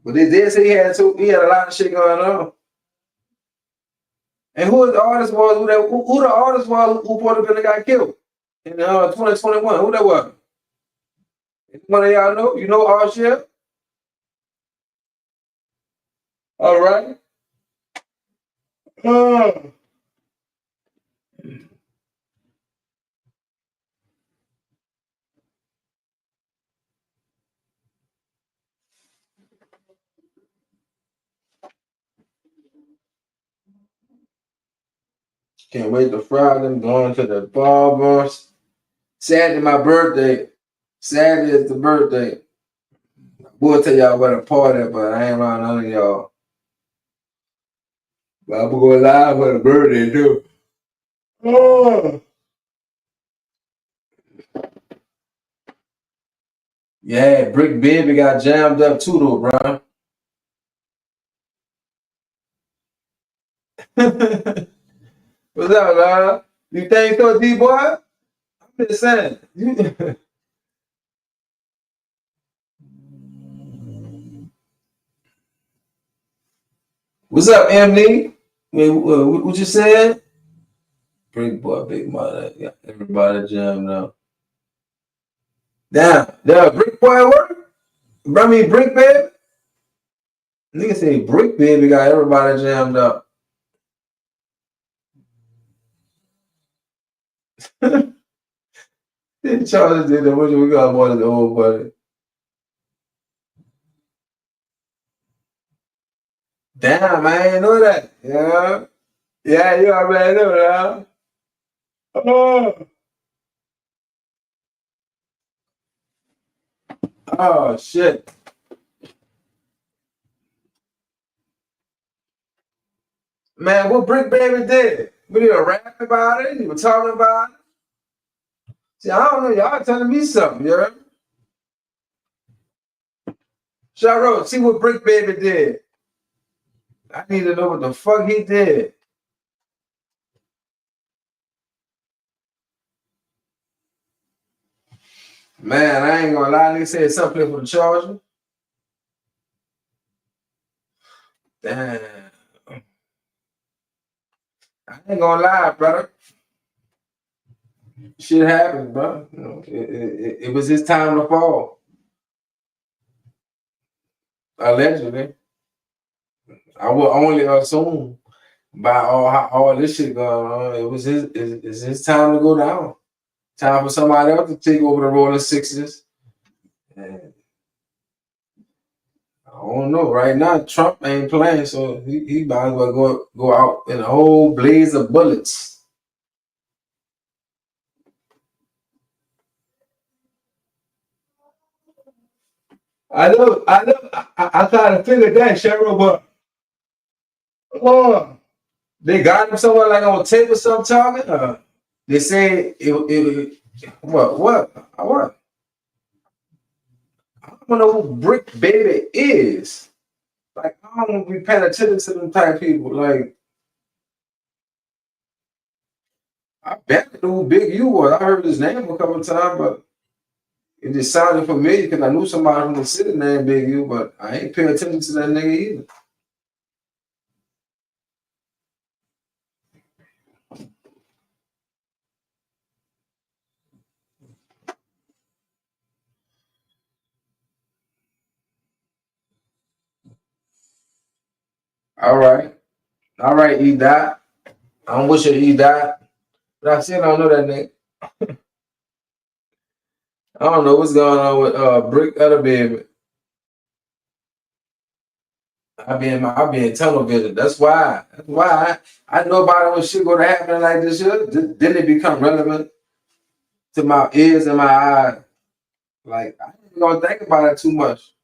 But they did say he had a lot of shit going on. And who the artist was? Who the artist was who Puerto Rico got killed in 2021? Who that was? One of y'all know? You know all shit? All right. Can't wait to Friday. I'm going to the barbers. Saturday, my birthday. Saturday is the birthday. We'll tell y'all about a party, but I ain't around none of y'all. But I'm gonna go live for the birthday too. Oh. Yeah, Brick Baby got jammed up too though, bro. What's up, man? You think so, D-boy? I'm just saying. What's up, MD? What you said? Brick boy, big mother. Yeah, everybody jammed up. Damn, Brick boy work? I mean, Brick Baby? Nigga say Brick Baby got everybody jammed up. Charles did that. What we got one of the old buddy. Damn, I ain't know that. Yeah. Yeah, you already know that. Oh. Oh shit. Man, what Brick Baby did? We need to rap about it. You were talking about it. See, I don't know. Y'all telling me something, you heard? Sharo, see what Brick Baby did. I need to know what the fuck he did. Man, I ain't gonna lie. They said something for the Charger. Damn. I ain't gonna lie, brother. Shit happens, bro. You know, it was his time to fall. Allegedly. I will only assume by all this shit going on, it was it's his time to go down. Time for somebody else to take over the Rollin Sixes. And I don't know. Right now, Trump ain't playing, so he might as well go out in a whole blaze of bullets. I know. I tried to figure that, Cheryl, but they got him somewhere like on tape or something talking. They say it what? I don't know who Brick Baby is. Like, I don't be paying attention to them type of people. Like, I bet knew who Big U was. I heard his name a couple of times, but it just sounded familiar because I knew somebody from the city named Big U, but I ain't paying attention to that nigga either. All right, E Dot. I don't wish it E Dot, but I still don't know that nigga. I don't know what's going on with Brick Other Baby. I be in tunnel vision. That's why I know about it when shit go to happen like this shit. Then it become relevant to my ears and my eyes. Like, I ain't gonna think about it too much.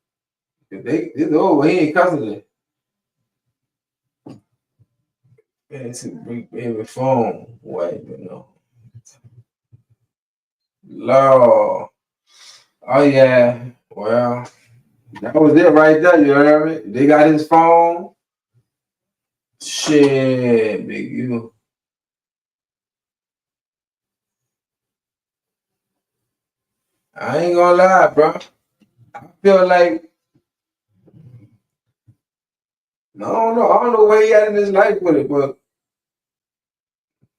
If it's over, he ain't cussing it. Man, to Brick Baby phone. Wait, you know. Lord. Oh yeah. Well, that was it right there, you heard me? They got his phone. Shit, Big U. I ain't gonna lie, bro. I feel like I don't know where he at in his life with it, but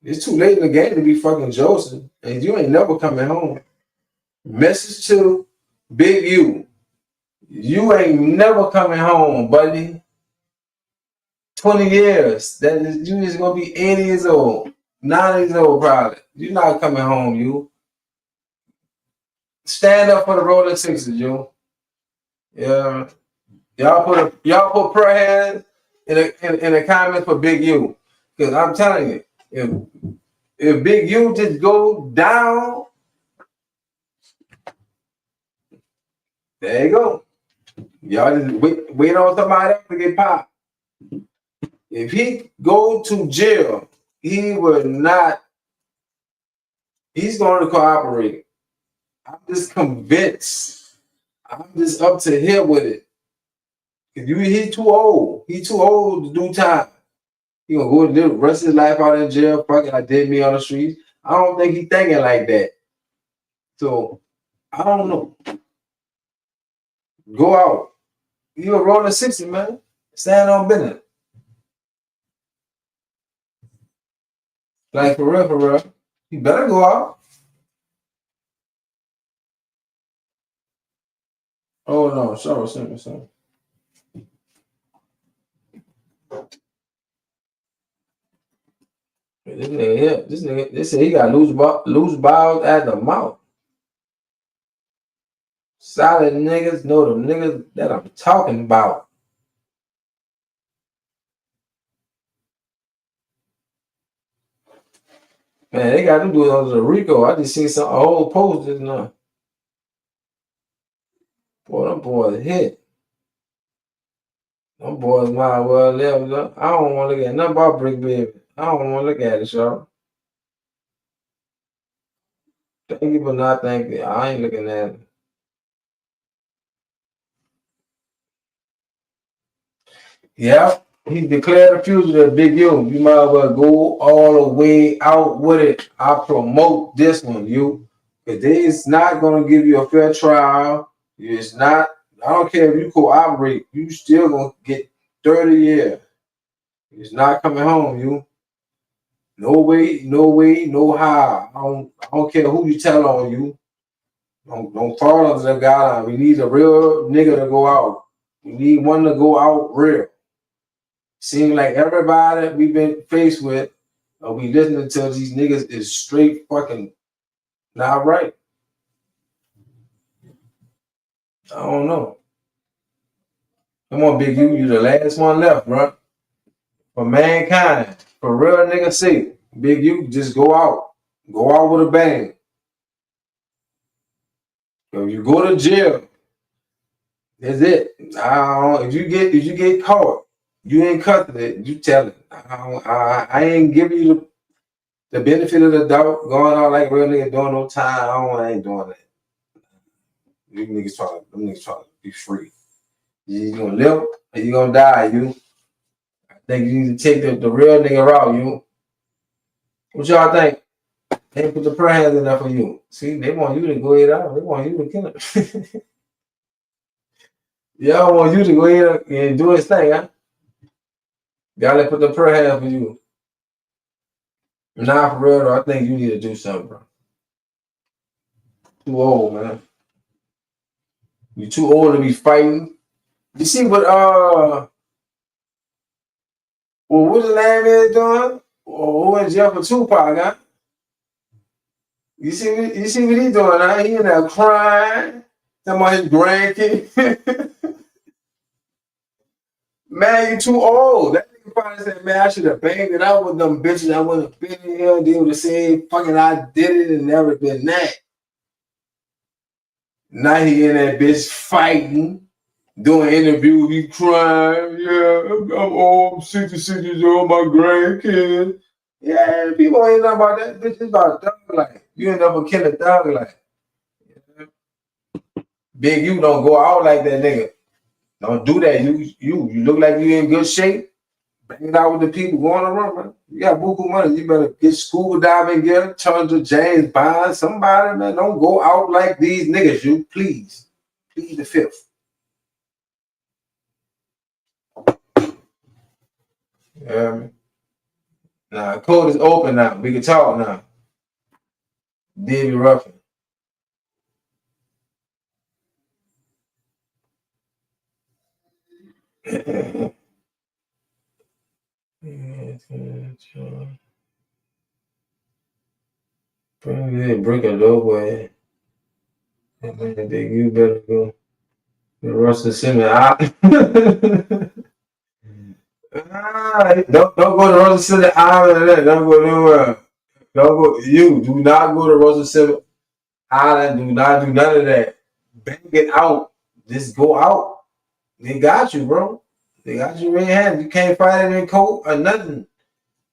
it's too late in the game to be fucking Joseph, and you ain't never coming home. Message to Big U. You ain't never coming home, buddy. 20 years. That is, you is gonna be 80 years old, 90 years old, probably. You're not coming home, you. Stand up for the Rollin Sixes, you. Yeah. Y'all put prayer hands in the comments for Big U. Because I'm telling you, if Big U just go down, there you go. Y'all just wait on somebody else to get popped. If he go to jail, he will not. He's going to cooperate. I'm just convinced. I'm just up to here with it. He's too old. He's too old to do time. He gonna go live the rest of his life out in jail. Fucking, I did me on the streets. I don't think he's thinking like that. So I don't know. Go out. You a Rollin 60, man. Stand on business. Like for real. You better go out. Oh no, sorry, send me something. This nigga here, they say he got loose bowels at the mouth. Solid niggas know them niggas that I'm talking about. Man, they got them doing under the Rico. I just seen some old post just now. Boy, them boys hit. Them boys might well live. I don't want to look at nothing about Brick Baby. I don't want to look at it, y'all. Thank you, but not thank you. I ain't looking at it. Yeah, he declared a fugitive, Big U. You might as well go all the way out with it. I promote this one, you. Because it's not going to give you a fair trial. It's not, I don't care if you cooperate, you still going to get 30 years. It's not coming home, you. No way, no way, no how. I don't care who you tell on you. Don't fall under the guideline. We need a real nigga to go out. We need one to go out real. Seems like everybody we've been faced with, or we listening to these niggas is straight fucking not right. I don't know. Come on, Big U, you the last one left, bro. For mankind, for real nigga sake, Big U, just go out. Go out with a bang. If you go to jail, that's it. If you get caught, you ain't cutting it. You tell it. I ain't giving you the benefit of the doubt. Going out like real nigga doing no time. I ain't doing that. You niggas trying to be free. You gonna live or you gonna die. You. I think you need to take the real nigga route. You. What y'all think? They put the prayer hands in there for you. See, they want you to go ahead out. They want you to kill it. Y'all want you to go ahead and do his thing, huh? Gotta put the prayer hands for you. Nah, for real though, I think you need to do something, bro. Too old, man. You too old to be fighting. You see what what the name is doing? Who in jail for Tupac, huh? You see what he's doing, huh? He in there crying, talking about his grandkid. Man, you too old. That nigga probably said, man, I should have banged it out with them bitches. I wouldn't have been in here and they would have said, fucking I did it and never been that. Now he in that bitch fighting, doing interviews, he crying. Yeah, I'm old, I'm 66 years old, my grandkids. Yeah, people ain't know about that. Bitch, it's about thug life. You end up a killing thug life. Yeah. Big U don't go out like that nigga. Don't do that. You look like you in good shape. Bang it out with the people going around, man. You got buku money. You better get scuba diving gear, turn to James Bond, somebody, man. Don't go out like these niggas, you. Please. Please the fifth. Yeah, nah, code is open now. We can talk now. Davy Ruffin. Break a low way. You better go. Russell Simmons out. Don't go to Russell Simmons Island. Don't go nowhere. Don't go. You do not go to Russell Simmons Island. Do not do none of that. Bang it out. Just go out. They got you, bro. They got you in hand. You can't fight it in court or nothing.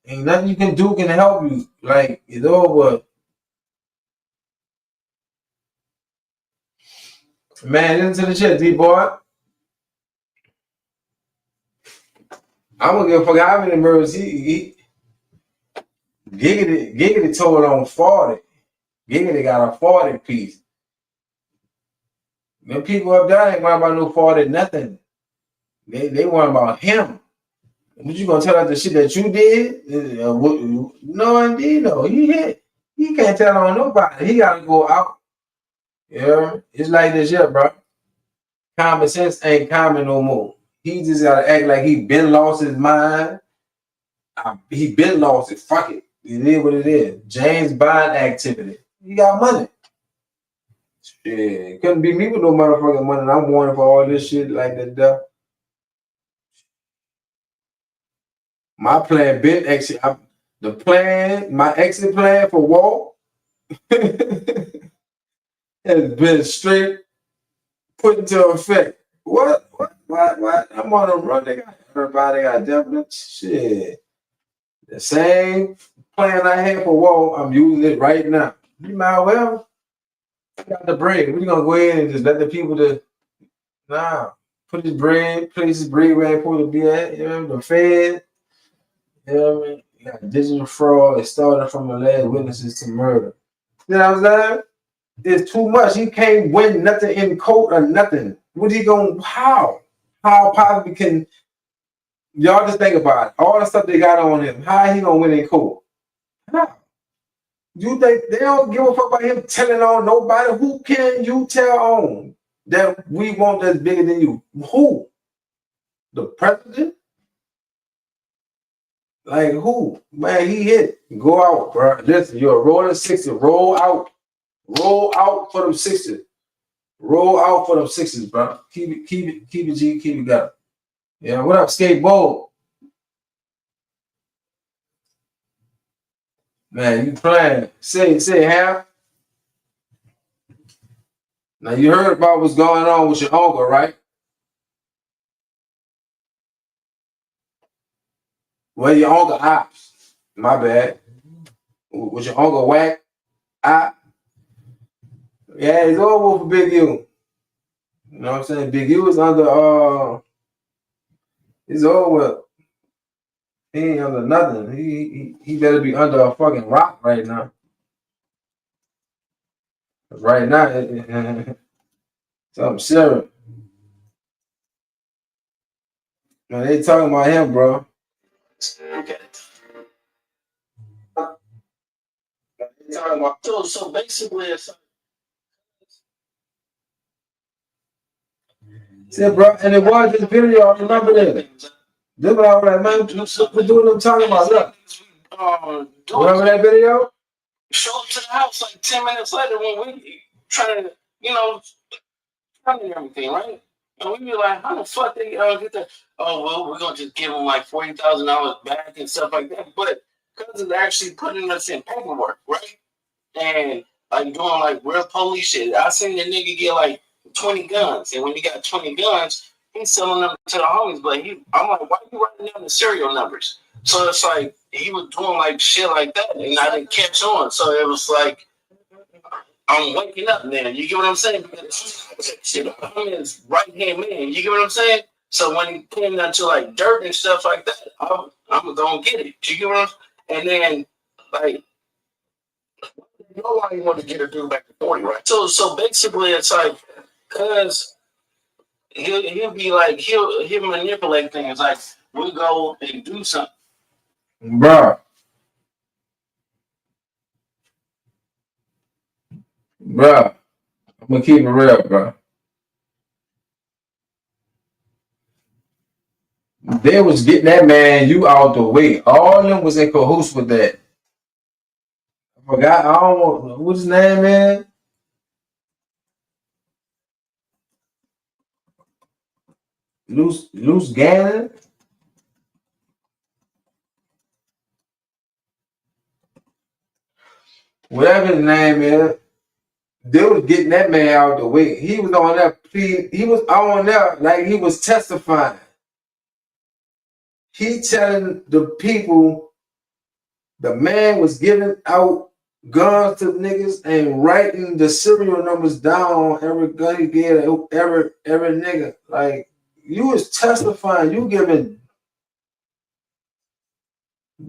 Ain't nothing you can do can help you. Like, it's over. Man, into the shit, D-boy. I'm gonna give a fuck how many murders he Giggity told on 40. Giggity got a 40 piece. Them people up there ain't worrying about no 40 nothing. They worrying about him. What you gonna tell us the shit that you did? No, indeed, no. He can't tell on nobody. He gotta go out. Yeah, it's like this shit, bro. Common sense ain't common no more. He just gotta act like he been lost his mind. He been lost it. Fuck it. It is what it is. James Bond activity. He got money. Shit. Couldn't be me with no motherfucking money. And I'm wanting for all this shit like that. My plan been exit. My exit plan for Walt has been straight put into effect. What? I'm on a run. They got everybody got definite shit. The same plan I had for Walt, I'm using it right now. You might well got the break. We're gonna go ahead and just let the people nah. put his bread, place his bread where it's supposed to be at. You know, the Fed. You know what I mean? You got digital fraud. It started from alleged witnesses to murder. You know what I'm saying? It's too much. He can't win nothing in court or nothing. What he going? How? How possibly can y'all just think about it? All the stuff they got on him. How he gonna win in court? How? You think they don't give a fuck about him telling on nobody? Who can you tell on that we want that's bigger than you? Who? The president? Like who? Man, he hit. Go out, bro. Listen, you're rolling 60. Roll out. Roll out for them 60s. Roll out for them 60s, bro. Keep it G, keep it going. Yeah, what up, skateboard? Man, you playing. Say half. Now you heard about what's going on with your uncle, right? Well, your uncle Opps. My bad. With your uncle Wack. Yeah, it's over for Big U. You know what I'm saying? Big U is under it's over. He ain't under nothing. He better be under a fucking rock right now. Right now, something serious. Man, they talking about him, bro. Okay. They talking about so basically it's see, bro, and it was this video. I remember that. This what I was like, man, what doing them talking about? Look. Remember that video? Show up to the house like 10 minutes later when we trying to, trying everything, right? And we be like, how the fuck they get that? Oh, well, we're going to just give them like $40,000 back and stuff like that. But because of actually putting us in paperwork, right? And like doing like real police shit. I seen the nigga get like 20 guns. And when he got 20 guns, he's selling them to the homies. But I'm like, why are you writing down the serial numbers? So it's like he was doing like shit like that, and I didn't catch on. So it was like I'm waking up now. You get what I'm saying? Shit, I'm his right hand man. You get what I'm saying? So when he came down to like dirt and stuff like that, I'm gonna get it. You get what I'm saying? And then like nobody want to get a dude back to 40, right? So basically it's like because he'll be like he'll manipulate things like we'll go and do something. Bro, I'm gonna keep it real, bro. They was getting that man you out the way. All of them was in cahoots with that. I forgot. I don't know what's his name, man. Loose Gannon. Whatever his name is, they was getting that man out the way. He was on that plea. He was on there like he was testifying. He telling the people the man was giving out guns to niggas and writing the serial numbers down on every gun he gave every nigga. Like you was testifying, you giving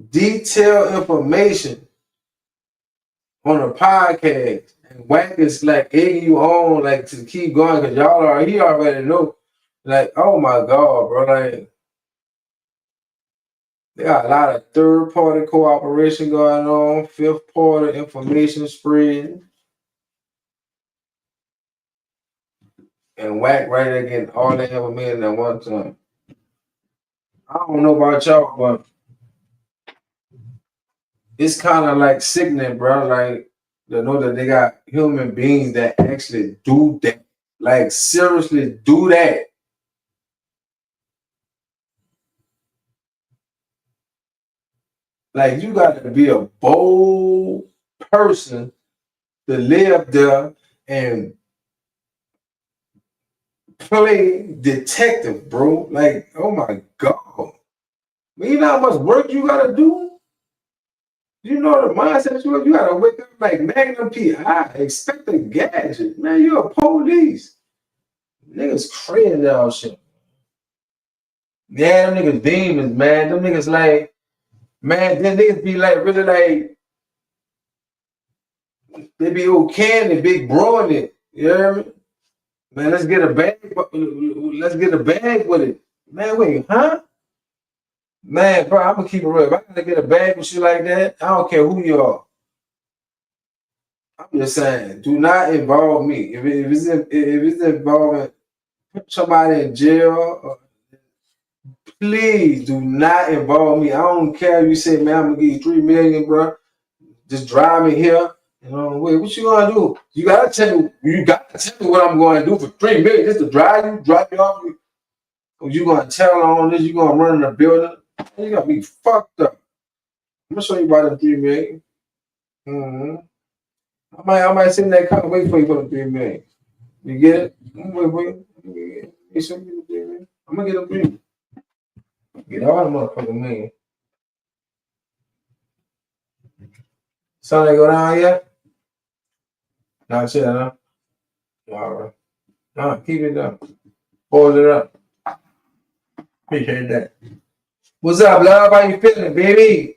detailed information on a podcast, and Wack is like egging you on like to keep going because he already know. Like, oh my God, bro, like they got a lot of third-party cooperation going on, fifth-party information spread, and Wack right there getting all that information at one time. I don't know about y'all, but it's kind of like sickening, bro. Like to know that they got human beings that actually do that, like seriously do that. Like you got to be a bold person to live there and play detective, bro. Like, oh my God. You know how much work you got to do? You know the mindset you got to wake up like Magnum P.I. Expect a gadget. Man, you're a police. Niggas crazy out shit. Yeah, them niggas demons, man. Them niggas like, man, them niggas be like really like they be okay and they big bro in it. You know what I mean? Man, let's get a bag. Let's get a bag with it. Man, wait, huh? Man, bro, I'm gonna keep it real. If I gotta get a bag with shit like that, I don't care who you are. I'm just saying, do not involve me. If it's involving somebody in jail, please do not involve me. I don't care if you say, man, I'm gonna give you $3 million, bro. Just drive me here. You know, wait, what you gonna do? You gotta tell me what I'm gonna do for $3 million just to drive you off. Or you gonna tell on this, you gonna run in the building. You gotta be fucked up. I'm gonna show you about them $3 million. Mm-hmm. I might sit in that car and wait for you for the $3 million. You get it? I'm gonna wait for you. I'm gonna get them $3 million. Get all the motherfucking million. Something go down yet? Not yet, huh? All right. No, keep it up. Hold it up. Appreciate that. What's up, love? How you feeling, baby?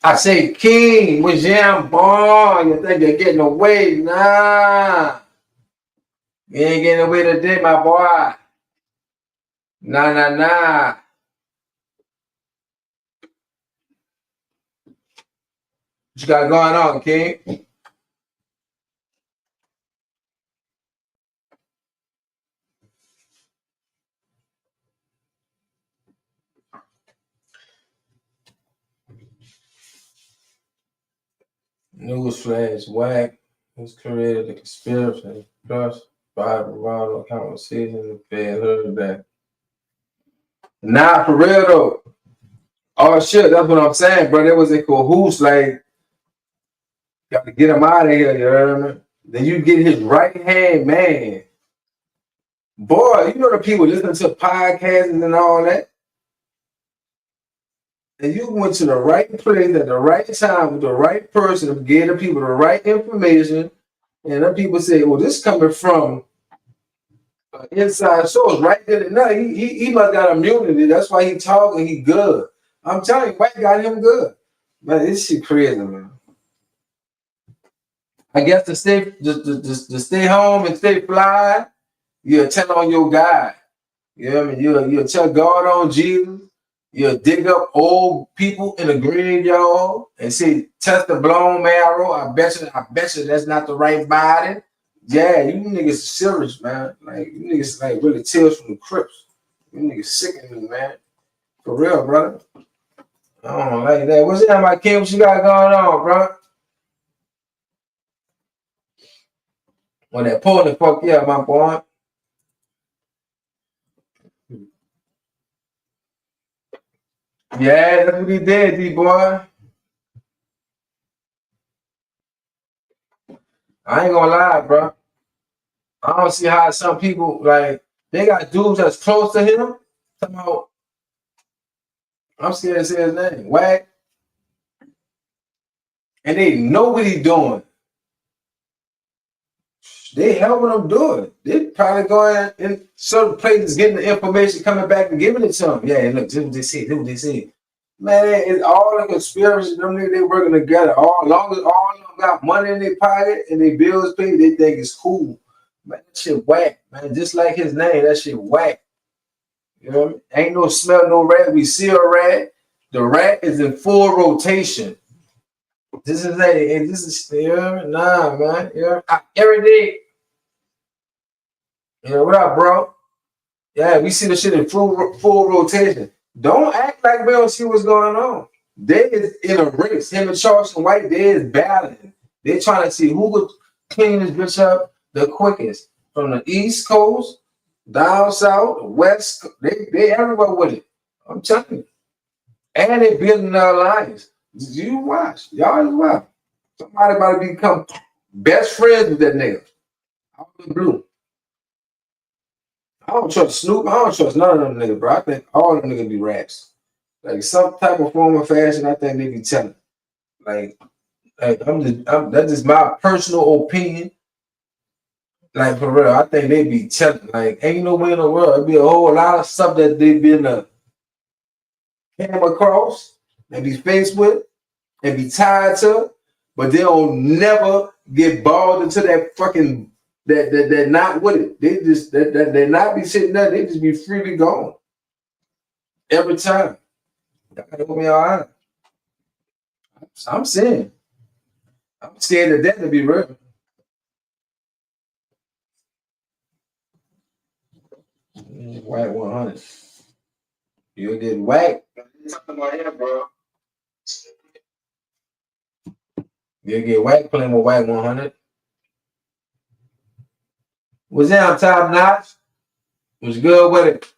I say, King, was jam born. You think you're getting away? Nah. You ain't getting away today, my boy. Nah. What you got going on, King? Newsflash, Wack has created a conspiracy plus viral conversation the Fed heard that. Nah, for real though. Oh shit, that's what I'm saying, bro. There was a cahoots, like, got to get him out of here, you heard me? Then you get his right hand man. Boy, you know the people listen to podcasts and all that. And you went to the right place at the right time with the right person to give the people the right information. And the people say, well, this coming from inside source right there. No, he must got immunity. That's why he talking, he good. I'm telling you, Wack got him good. Man, this shit crazy, man. I guess to stay home and stay fly, you'll tell on your guy. You know what I mean? You'll tell God on Jesus. You'll dig up old people in the graveyard and say, test the blown marrow. I bet you that's not the right body. Yeah, you niggas serious, man. Like, you niggas like really tears from the crips. You niggas sickening me, man. For real, brother. I don't like that. What's that, my kid? What you got going on, bro? When that pulling the fuck yeah, my boy. Yeah, that's what he did, D-boy. I ain't gonna lie, bro. I don't see how some people, like, they got dudes that's close to him. Somehow, I'm scared to say his name, Wack. And they know what he's doing. They helping him do it. They probably going in certain places, getting the information, coming back and giving it to him. Yeah, look, this what they see, this what they see. Man, it's all a conspiracy. Them niggas, they working together. As long as all of them got money in their pocket and their bills paid, they think it's cool. Man, that shit whack, man. Just like his name, that shit whack. You know what I mean? Ain't no smell, no rat. We see a rat. The rat is in full rotation. This is you know what I mean? Nah, man. You know, every day. You know, what up, bro? Yeah, we see the shit in full rotation. Don't act like we don't see what's going on. They is in a race. Him and Charleston White, they is battling. They trying to see who could clean this bitch up the quickest. From the East Coast, down south, west, they everywhere with it. I'm telling you. And they building their alliance. You watch. Y'all just watch. Somebody about to become best friends with that nigga. Out of the blue. I don't trust Snoop. I don't trust none of them niggas, bro. I think all of them niggas be rats. Like some type of form of fashion, I think they be telling. Like, Like that's just my personal opinion. Like for real, I think they be telling. Like ain't no way in the world. It'd be a whole lot of stuff that they been came across and be faced with and be tied to, but they'll never get balled into that fucking that not with it. They just that they not be sitting there. They just be freely gone every time. Y'all gotta open your eyes. I'm saying, I'm scared of that to be real. Wack 100. You'll get whacked. Talking about him, bro. You'll get whacked playing with Wack 100. Was that on top notch? Was good with it.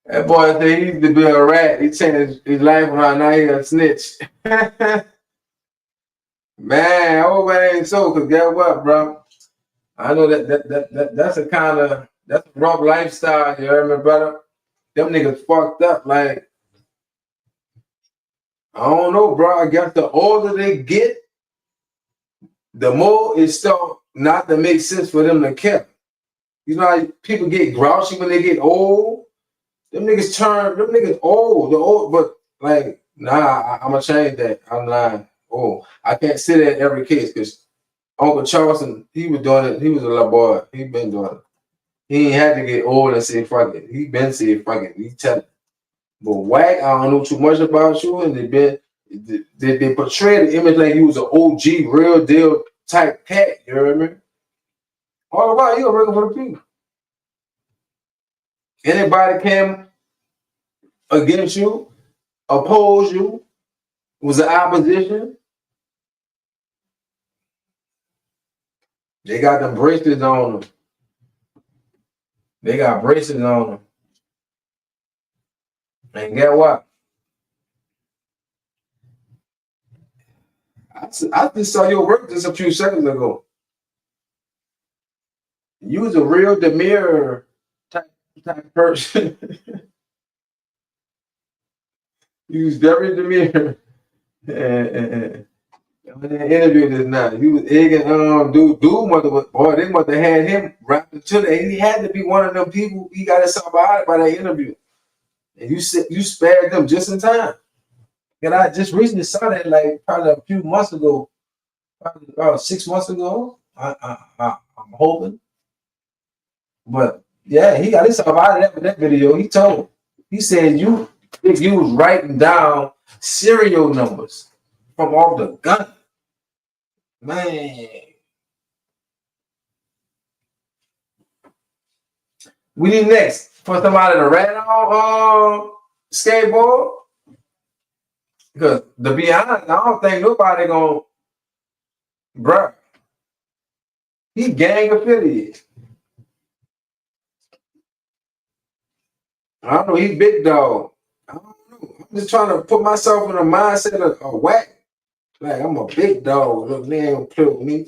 That boy said he used to be a rat. He changed his life around. Now he a snitch. Man, I hope that ain't so. Cause guess what, bro? I know that's a kind of that's a rough lifestyle. You heard me, brother? Them niggas fucked up. Like I don't know, bro. I guess the older they get, the more it start not to make sense for them to care. You know how people get grouchy when they get old? Them niggas old. The old, but like, nah, I'm gonna change that. I'm lying. Oh, I can't say that in every case because Uncle Charleston, he was doing it. He was a little boy. He been doing it. He ain't had to get old and say fuck it. He been saying fuck it. He tell it. But Wack, I don't know too much about you, and they portray the image like he was an OG, real deal type cat. You heard me? All about you, working for the people. Anybody came against you, oppose you, was an opposition. They got them bracelets on them. They got bracelets on them. And get what? I just saw your work just a few seconds ago. You was a real demure type person. You was very demure. And in the interview just now, he was egging dude they must have had him wrapped into that. He had to be one of them people. He got himself out by that interview. And you spared them just in time. And I just recently saw that like probably a few months ago, probably about 6 months ago. I'm hoping. But yeah, he got himself out of that with that video. He said if you was writing down serial numbers from off the gun. Man. We need next for somebody to rat on skateboard. Because to be honest, I don't think nobody gonna, bruh. He gang affiliated. I don't know, he big dog. I don't know. I'm just trying to put myself in a mindset of a Wack. Like I'm a big dog. Look, they ain't gonna play with me.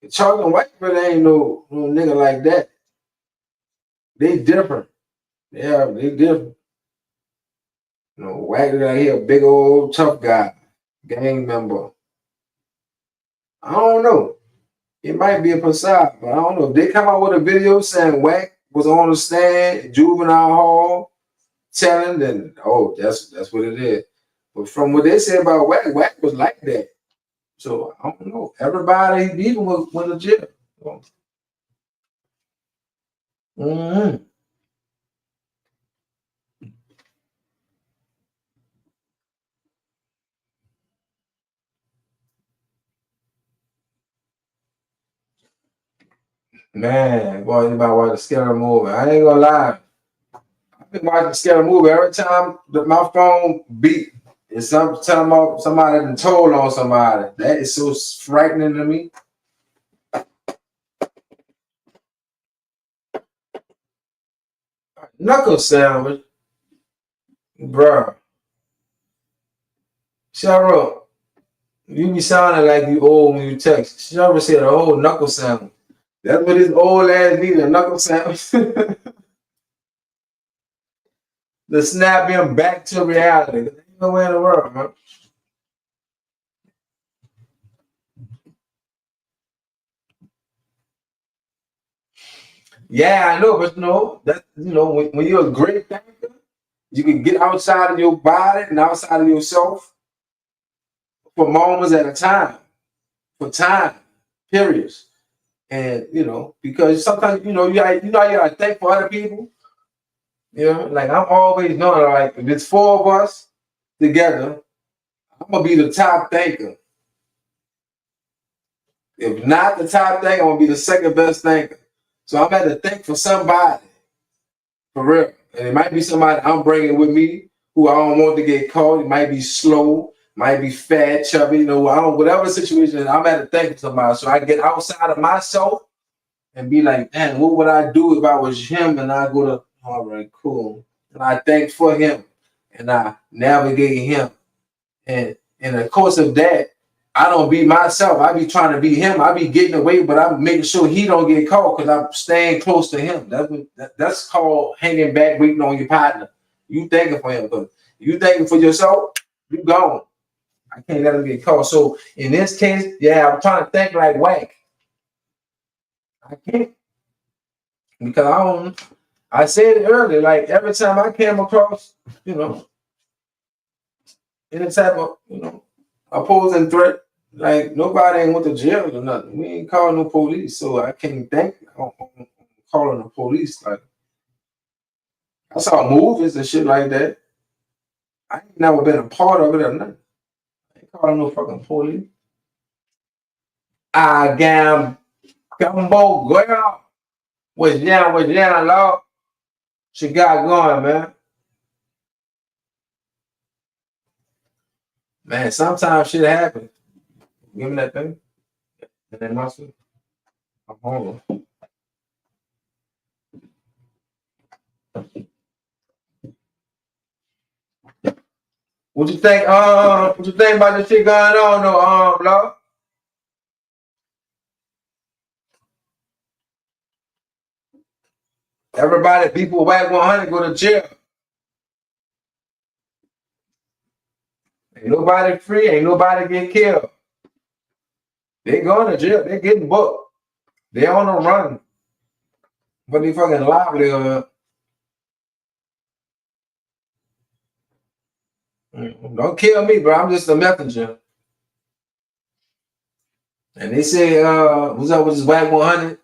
Charlie and Wack really ain't no nigga like that. They different. Yeah, they different. You know, Wack like he a big old tough guy, gang member. I don't know. It might be a facade, but I don't know. If they come out with a video saying Wack was on the stand, juvenile hall, telling, then that's what it is. But from what they said about Wack, Wack was like that. So I don't know. Everybody even went to jail. Mm-hmm. Man, boy, anybody watch the scary movie? I ain't gonna lie. I've been watching the scary movie every time that my phone beep. It's something about somebody done told on somebody. That is so frightening to me. Knuckle sandwich, bruh. Cheryl, you be sounding like you old when you text. Cheryl said a whole knuckle sandwich. That's what his old ass needed, a knuckle sandwich. to snap him back to reality. There's no way in the world, man. Yeah, I know, but that when you're a great thinker, you can get outside of your body and outside of yourself for moments at a time, for time, periods. And because sometimes you gotta think for other people. Like I'm always knowing, like if it's four of us together, I'm gonna be the top thinker. If not the top thinker, I'm gonna be the second best thinker. So I'm at to think for somebody, for real. And it might be somebody I'm bringing with me who I don't want to get caught. It might be slow, might be fat, chubby, whatever the situation is, I'm at to think for somebody. So I get outside of myself and be like, man, what would I do if I was him? And I go to, all right, cool. And I think for him and I navigate him. And in the course of that, I don't be myself. I be trying to be him. I be getting away, but I'm making sure he don't get caught because I'm staying close to him. That's called hanging back, waiting on your partner. You thinking for him, but you thinking for yourself, you gone. I can't let him get caught. So in this case, yeah, I'm trying to think like Wack. I can't because I said it earlier, like every time I came across, any type of, opposing threat, like nobody ain't went to jail or nothing. We ain't calling no police, so I can't think on calling the police. Like I saw movies and shit like that. I ain't never been a part of it or nothing. I ain't calling no fucking police. I gam gumbo girl. What's down, Lord? She got going, man. Man, sometimes shit happens. Give me that thing. And then muscle. I'm hungry. What you think? What you think about this shit going on, though, Lord? Everybody, people Wack 100 go to jail. Ain't nobody free. Ain't nobody get killed. They going to jail. They getting booked. They on the run. But they fucking lively. Don't kill me, bro. I'm just a messenger. And they say, what's up with this Wack 100?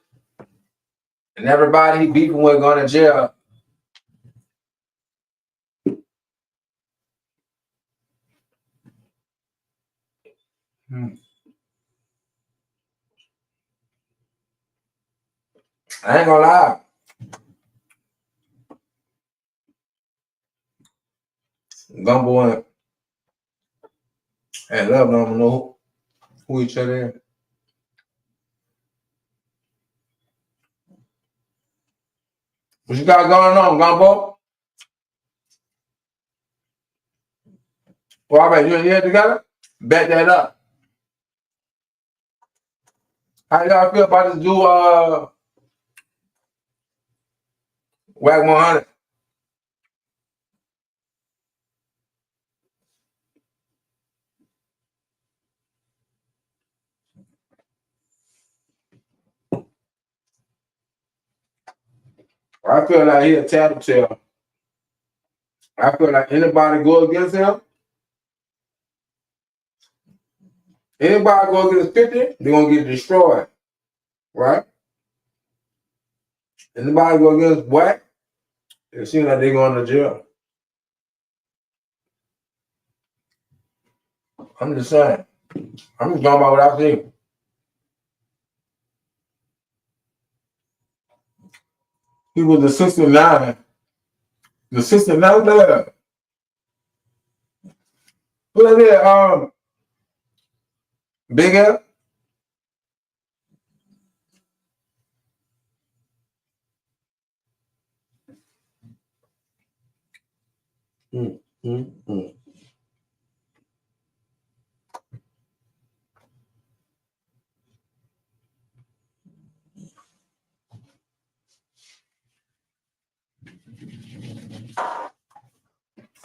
And everybody he beefing with going to jail. I ain't gonna lie. Gumbo and Love don't know who each other is. What you got going on, Gumbo? Well, I bet you and here together? Bet that up. How y'all feel about this dude, Wack 100? I feel like he a tattletale. I feel like anybody go against him, anybody go against 50, they're gonna get destroyed. Right? Anybody go against Wack, it seems like they're going to jail. I'm just saying. I'm just talking about what I've seen. He was the 69. The 69 there. Who is that? Big L? Mm.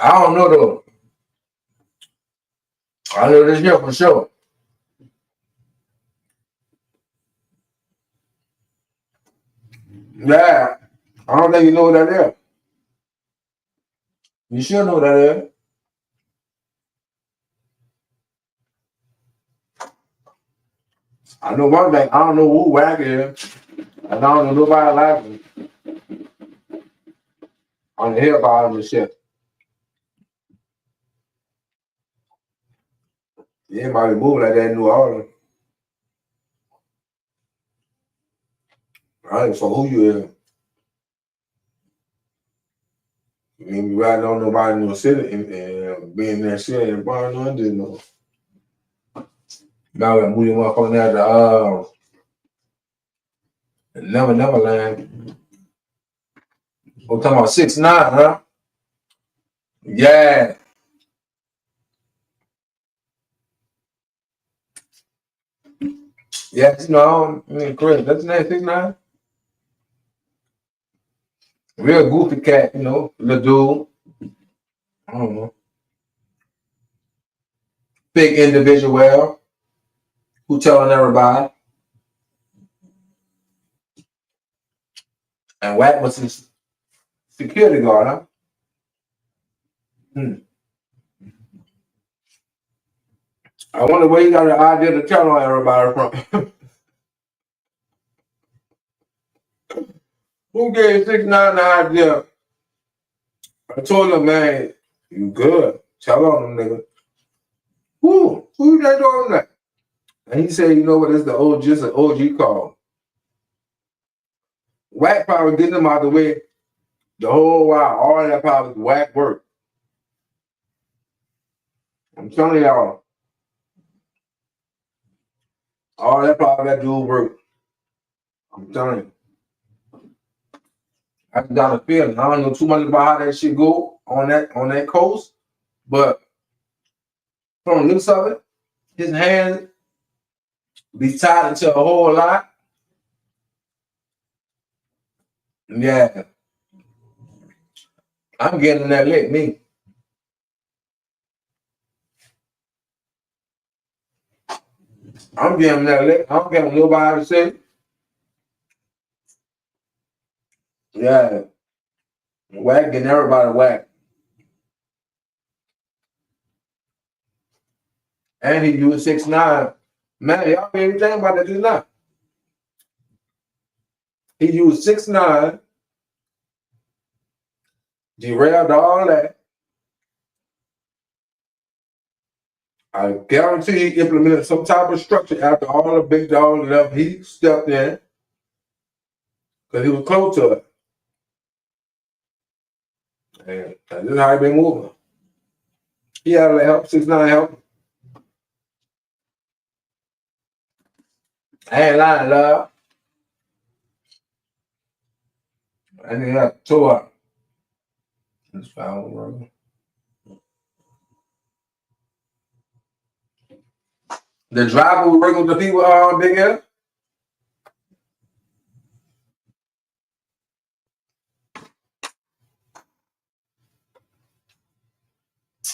I don't know though. I know this here for sure. Yeah. I don't think you know what that is. You should know what that is. I know one thing. I don't know who Wack is. I don't know nobody like him on the hip hop and shit. Anybody move like that in New Orleans. I ain't for who you is. I mean, we riding on nobody in the city and being in that city and buying no, I didn't know. Now we're moving motherfucking out to Neverland. We're talking about 6'9", huh? Yeah. Yeah, you know, I mean, Chris, that's his name, 6'9"? Real goofy cat, you know, little dude. I don't know. Big individual who telling everybody. And Wack was his security guard, huh? I wonder where he got the idea to tell on everybody from. Who gave 6'9" the idea? I told him, man, you good. Tell on them, nigga. Who that told him that? And he said, you know what, it's the OG, just an OG call. Wack probably getting them out of the way the whole while. All that probably Wack work. I'm telling y'all. All that probably that dude work. I'm telling you. I just got a feeling. I don't know too much about how that shit go on that coast, but from the looks of it, his hands be tied into a whole lot. Yeah. I'm getting that lick, me. I'm getting that lick. I don't care what nobody say. Yeah. Wack getting everybody whack. And he used 6'9". Man, y'all ain't even think about that just now. He used 6'9", derailed all that. I guarantee he implemented some type of structure after all the big dogs left. He stepped in because he was close to it. And this is how he been moving. He had to help, 6'9" help. I ain't lying, love. I think that tore up. That's fine, brother. The driver was working with the people Big L.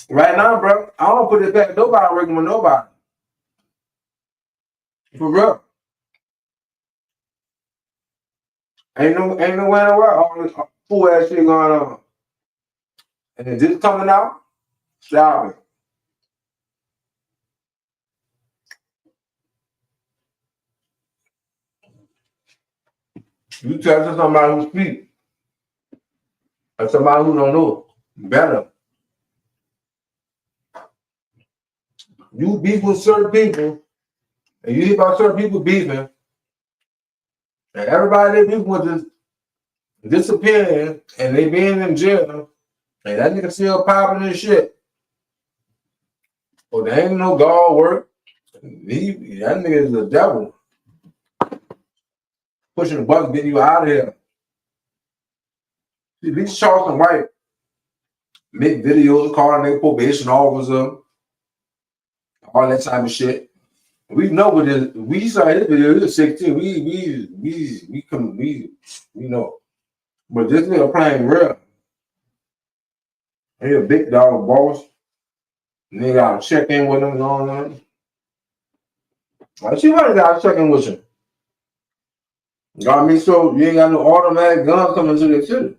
Right now, bro, I don't put it back. Nobody working with nobody. For real. Ain't no way in the world all this fool ass shit going on. And then this coming out, shower. You tell somebody who speak, or somebody who don't know better. You beef with certain people, and you hear about certain people beefing, and everybody they beef with just disappearing, and they being in jail, and that nigga still popping and shit. Well, there ain't no God work. That nigga is the devil. Pushing the button, getting you out of here. See, these Charleston White make videos calling their probation officer, all that type of shit. We know what it is. We saw this video. It was 16. We know. But this nigga playing real. He a big dog boss. Nigga gotta check in with him and all that. Like, she really gotta check in with you. Got me so you ain't got no automatic gun coming to the city.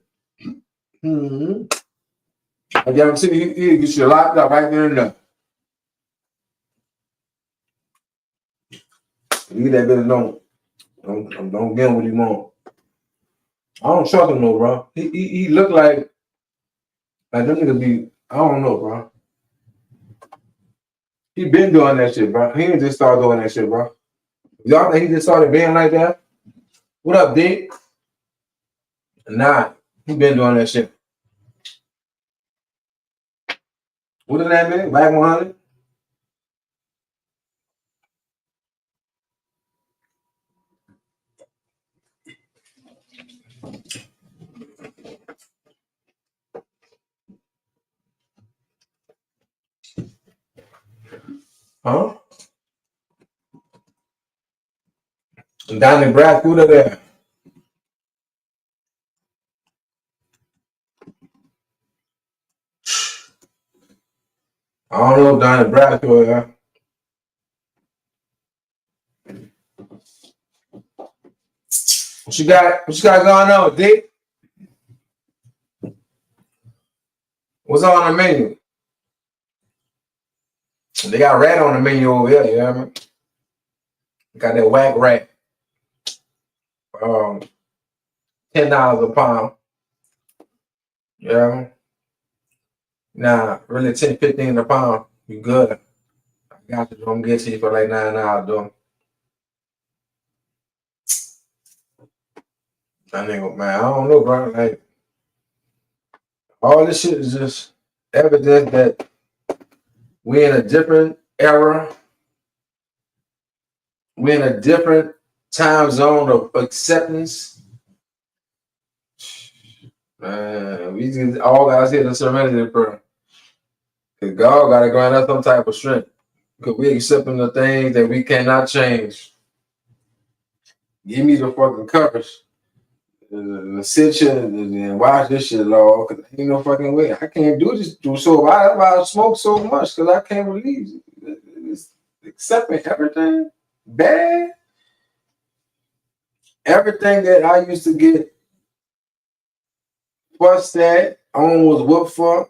Mm-hmm. I guarantee you get your laptop right there and there. You get that bitch don't get him what he want. I don't trust him no, bro. He look like them niggas be, I don't know, bro. He been doing that shit, bro. He ain't just started doing that shit, bro. Y'all think he just started being like that? What up, Dick? Nah, he been doing that shit. What is that, man? Wack 100? Huh? Down in Brad, who there? I don't know down in Brad, yeah. What you got going on, Dick? What's on the menu? They got rat on the menu over here, you know what I mean? Got that Wack rat. $10 a pound. Yeah. Nah, really 10, 15 a pound. You good. I got you. I'm get to you for like $9, though. That nigga, man, I don't know, bro. Like, all this shit is just evidence that we in a different era. We're in a different time zone of acceptance. Man, we just all gotta see the serenity prayer. Cause God gotta grant us some type of strength. Because we accepting the things that we cannot change. Give me the fucking courage. Sit here and watch this shit, Lord. Cause ain't no fucking way. I can't do this. So I smoke so much because I can't believe it's accepting everything bad. Everything that I used to get fussed at, I almost whooped for.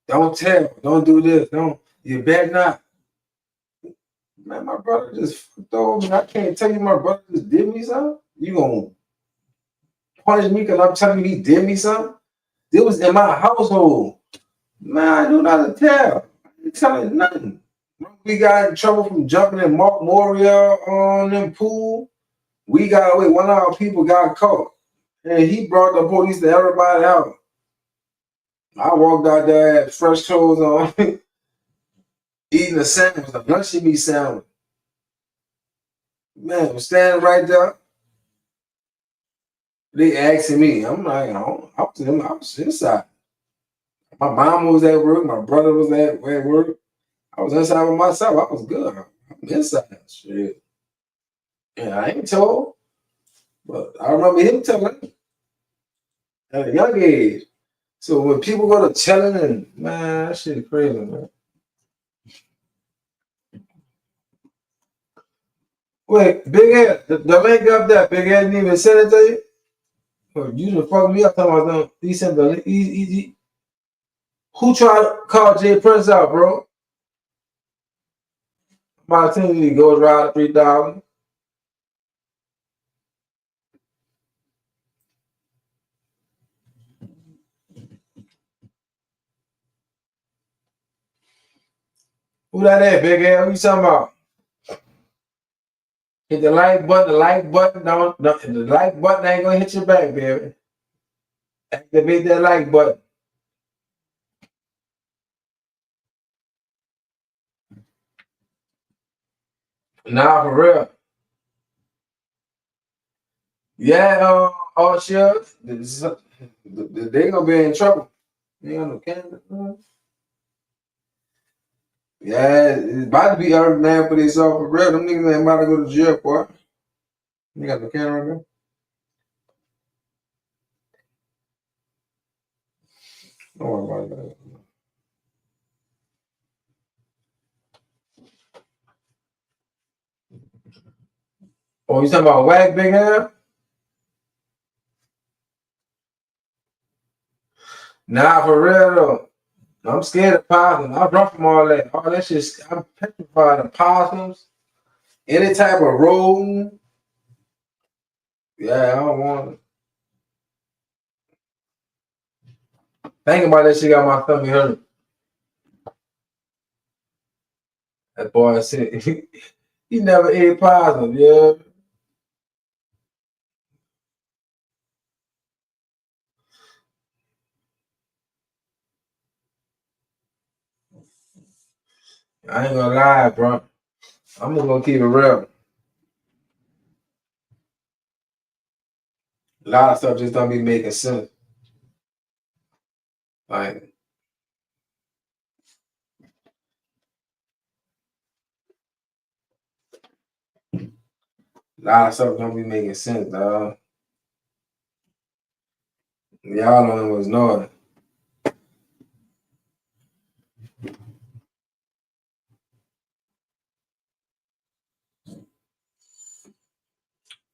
Don't tell. Don't do this. Don't. You better not. Man, my brother just fucked over me. I can't tell you my brother just did me something. You gonna punish me because I'm telling you he did me something? It was in my household. Man, I do not tell. I ain't telling you nothing. We got in trouble from jumping in Mark Morial on them pool. We got away. One of our people got caught. And he brought the police to everybody out. I walked out there, had fresh clothes on, eating a sandwich, a lunchy meat sandwich. Man, was standing right there. They asking me. I'm like, I was inside. My mom was at work. My brother was at work. I was inside with myself. I was good. I'm inside. Shit. Yeah, I ain't told. But I remember him telling at a young age. So when people go to telling, and man, that shit crazy, man. Wait, Big Ed, the link up there, Big Ed didn't even send it to you? Well, you done fuck me up talking about them. He sent the link. Who tried to call Jay Prince out, bro? My team goes around $3,000. Who that is, Big Ed? What you talking about? Hit the like button. The like button ain't gonna hit your back, baby. Activate that like button. Nah, for real. Yeah, sure. They gonna be in trouble. They got no camera. Yeah, it's about to be earned man for this off for real. Them niggas ain't about to go to jail for it. You got the camera there? Don't worry about that. Oh, you talking about Wack, big ham? Nah, for real though. I'm scared of possums. I run from all that. All that shit. I'm petrified of possums. Any type of rodent. Yeah, I don't want it. Thinking about that shit got my stomach hurt. That boy said he never ate possum, yeah. I ain't gonna lie, bro. I'm just gonna keep it real. A lot of stuff just don't be making sense. Like, a lot of stuff don't be making sense, dog. Y'all don't always know it.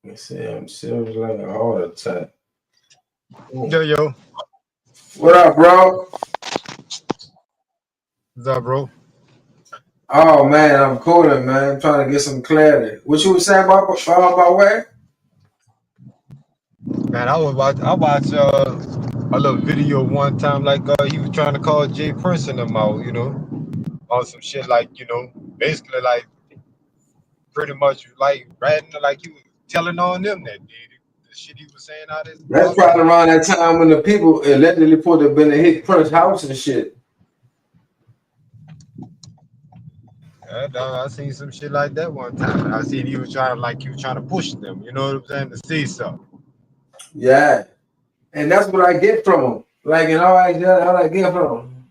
Let me see, I'm serious like a heart attack. Yo. What up, bro? What's up, bro? Oh man, I'm cooling, man. I'm trying to get some clarity. What you was saying about where? Man, I watched a little video one time, like he was trying to call Jay Prince and them out, on some shit like, basically like pretty much like ratting, like he was telling on them that the shit he was saying out his That's mouth. probably around that time when the people allegedly put up in the hit Prince house and shit. Yeah, dog, I seen some shit like that one time. I seen he was trying to push them, you know what I'm saying, to see something. Yeah. And that's what I get from him. Like, and all I get from him.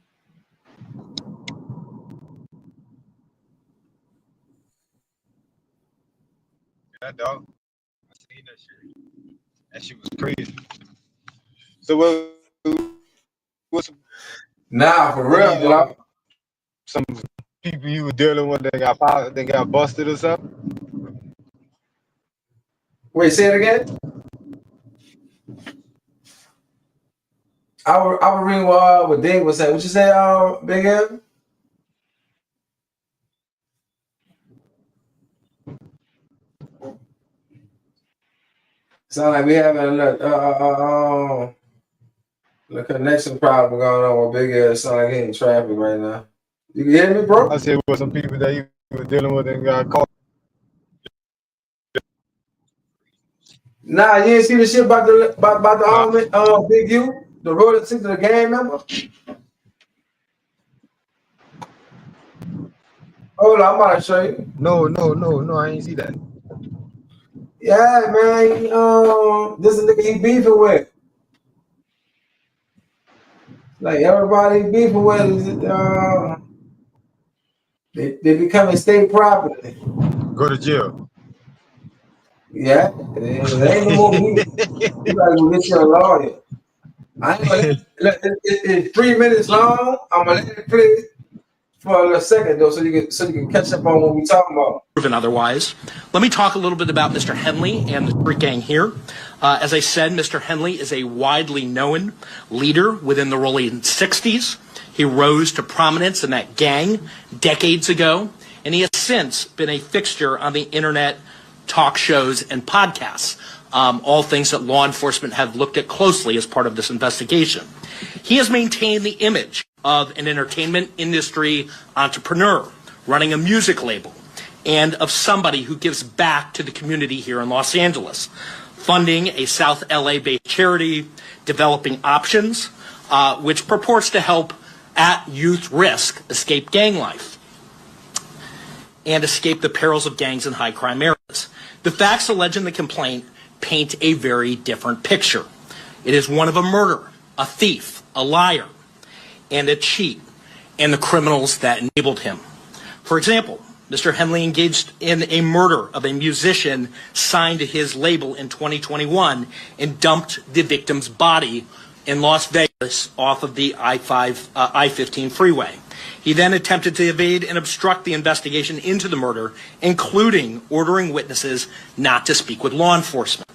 Yeah, dog. I seen that shit. That shit was crazy. So what's Nah, for real, bro. some people you were dealing with that got busted or something? Wait, say it again? I will read what Dave was saying. What you say, Big M? Sound like we having a the connection problem going on with Big M. Sound like he in traffic right now. You can hear me, bro? I said with some people that you were dealing with and got caught. Nah, you didn't see the shit about the Big U, the Rollin to the game member. Hold on, I'm about to show you. No, I ain't see that. Yeah, man. This is the nigga he beefing with. Like everybody beefing with is they becoming state property. Go to jail. Yeah, there ain't no more beef. You gotta go get your lawyer. I ain't gonna it's 3 minutes long. I'm gonna let it play for a little second though, so you can catch up on what we talking about. Proven otherwise. Let me talk a little bit about Mr. Henley and the street gang here. As I said, Mr. Henley is a widely known leader within the Rollin 60s. He rose to prominence in that gang decades ago, and he has since been a fixture on the internet, talk shows, and podcasts, all things that law enforcement have looked at closely as part of this investigation. He has maintained the image of an entertainment industry entrepreneur running a music label, and of somebody who gives back to the community here in Los Angeles, funding a South LA-based charity, developing Options, which purports to help at youth risk escape gang life and escape the perils of gangs in high crime areas. The facts alleged in the complaint paint a very different picture. It is one of a murderer, a thief, a liar, and a cheat, and the criminals that enabled him. For example, Mr. Henley engaged in a murder of a musician signed to his label in 2021 and dumped the victim's body in Las Vegas. off of the I-15 freeway. He then attempted to evade and obstruct the investigation into the murder, including ordering witnesses not to speak with law enforcement.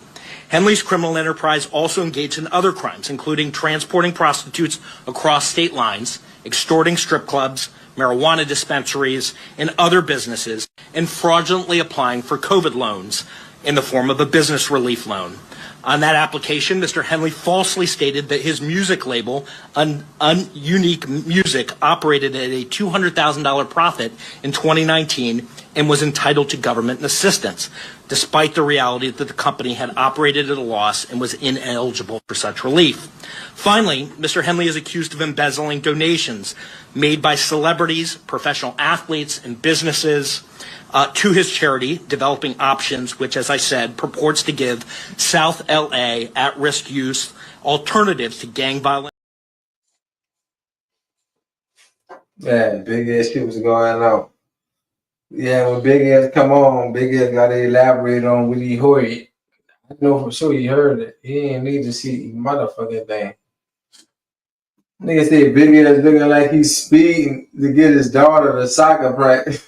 Henley's criminal enterprise also engaged in other crimes, including transporting prostitutes across state lines, extorting strip clubs, marijuana dispensaries, and other businesses, and fraudulently applying for COVID loans in the form of a business relief loan. On that application, Mr. Henley falsely stated that his music label, Unique Music, operated at a $200,000 profit in 2019 and was entitled to government assistance, despite the reality that the company had operated at a loss and was ineligible for such relief. Finally, Mr. Henley is accused of embezzling donations made by celebrities, professional athletes, and businesses to his charity, Developing Options, which, as I said, purports to give South LA at-risk youth alternatives to gang violence. Yeah, big ass shit was going on. Yeah, when Big Ass come on, Big Ass got to elaborate on what he heard. I know for sure he heard it. He didn't need to see motherfucking thing. Nigga said Big Ass looking like he's speeding to get his daughter to soccer practice.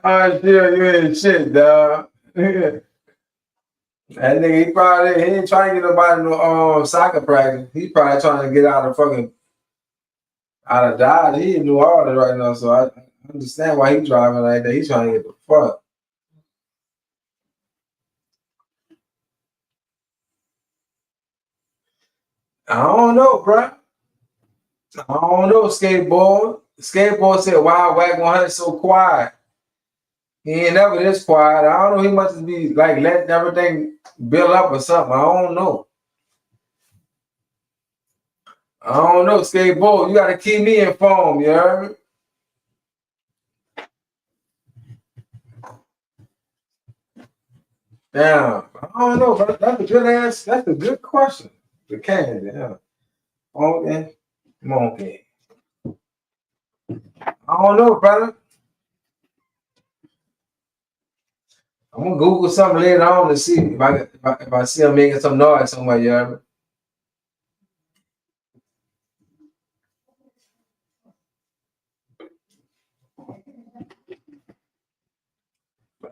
Oh shit, you ain't shit, dog. That nigga, he ain't trying to get nobody no soccer practice. He probably trying to get out of Dodge. He in New Orleans right now, so I understand why he driving like that. He trying to get the fuck. I don't know, bro. I don't know, skateboard. Skateboard said, "Why Wack 100 so quiet?" He ain't never this quiet. I don't know. He must be like letting everything build up or something. I don't know. I don't know, skateboard. You gotta keep me informed, you heard me? Damn. I don't know, but that's a good ass. That's a good question. The candy, yeah. Monkey. I don't know, brother. I'm gonna Google something later on to see if I see him making some noise somewhere, you heard me?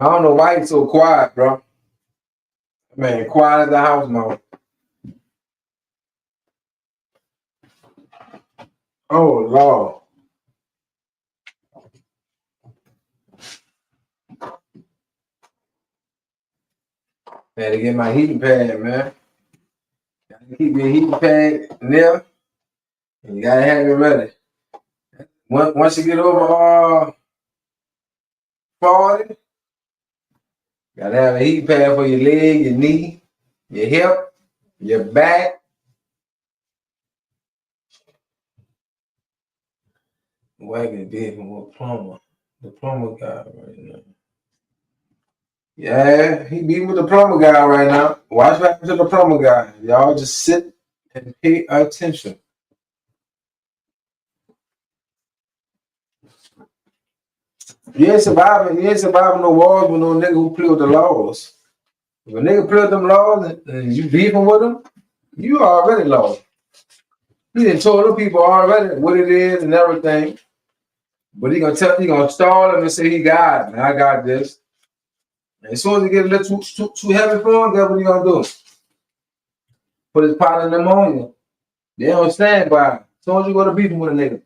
I don't know why he's so quiet, bro. Man, quiet as the house, man. Oh, Lord. Had to get my heating pad, man. Gotta keep your heating pad near, and you gotta have it ready. Once you get over 40, gotta have a heat pad for your leg, your knee, your hip, your back. Wagon beefing with plumber. The plumber guy right now. Yeah, he beefing with the plumber guy right now. Watch what happens to the plumber guy. Y'all just sit and pay attention. You ain't surviving no wars with no nigga who play with the laws. If a nigga play with them laws and you beefing with them, you already lost. He done told them people already what it is and everything. But he gonna stall him and say he got it, man. I got this. And as soon as he get a little too heavy for him, guess what he gonna do? Put his pot in pneumonia. They don't stand by him. As soon as you go to beefing with a nigga.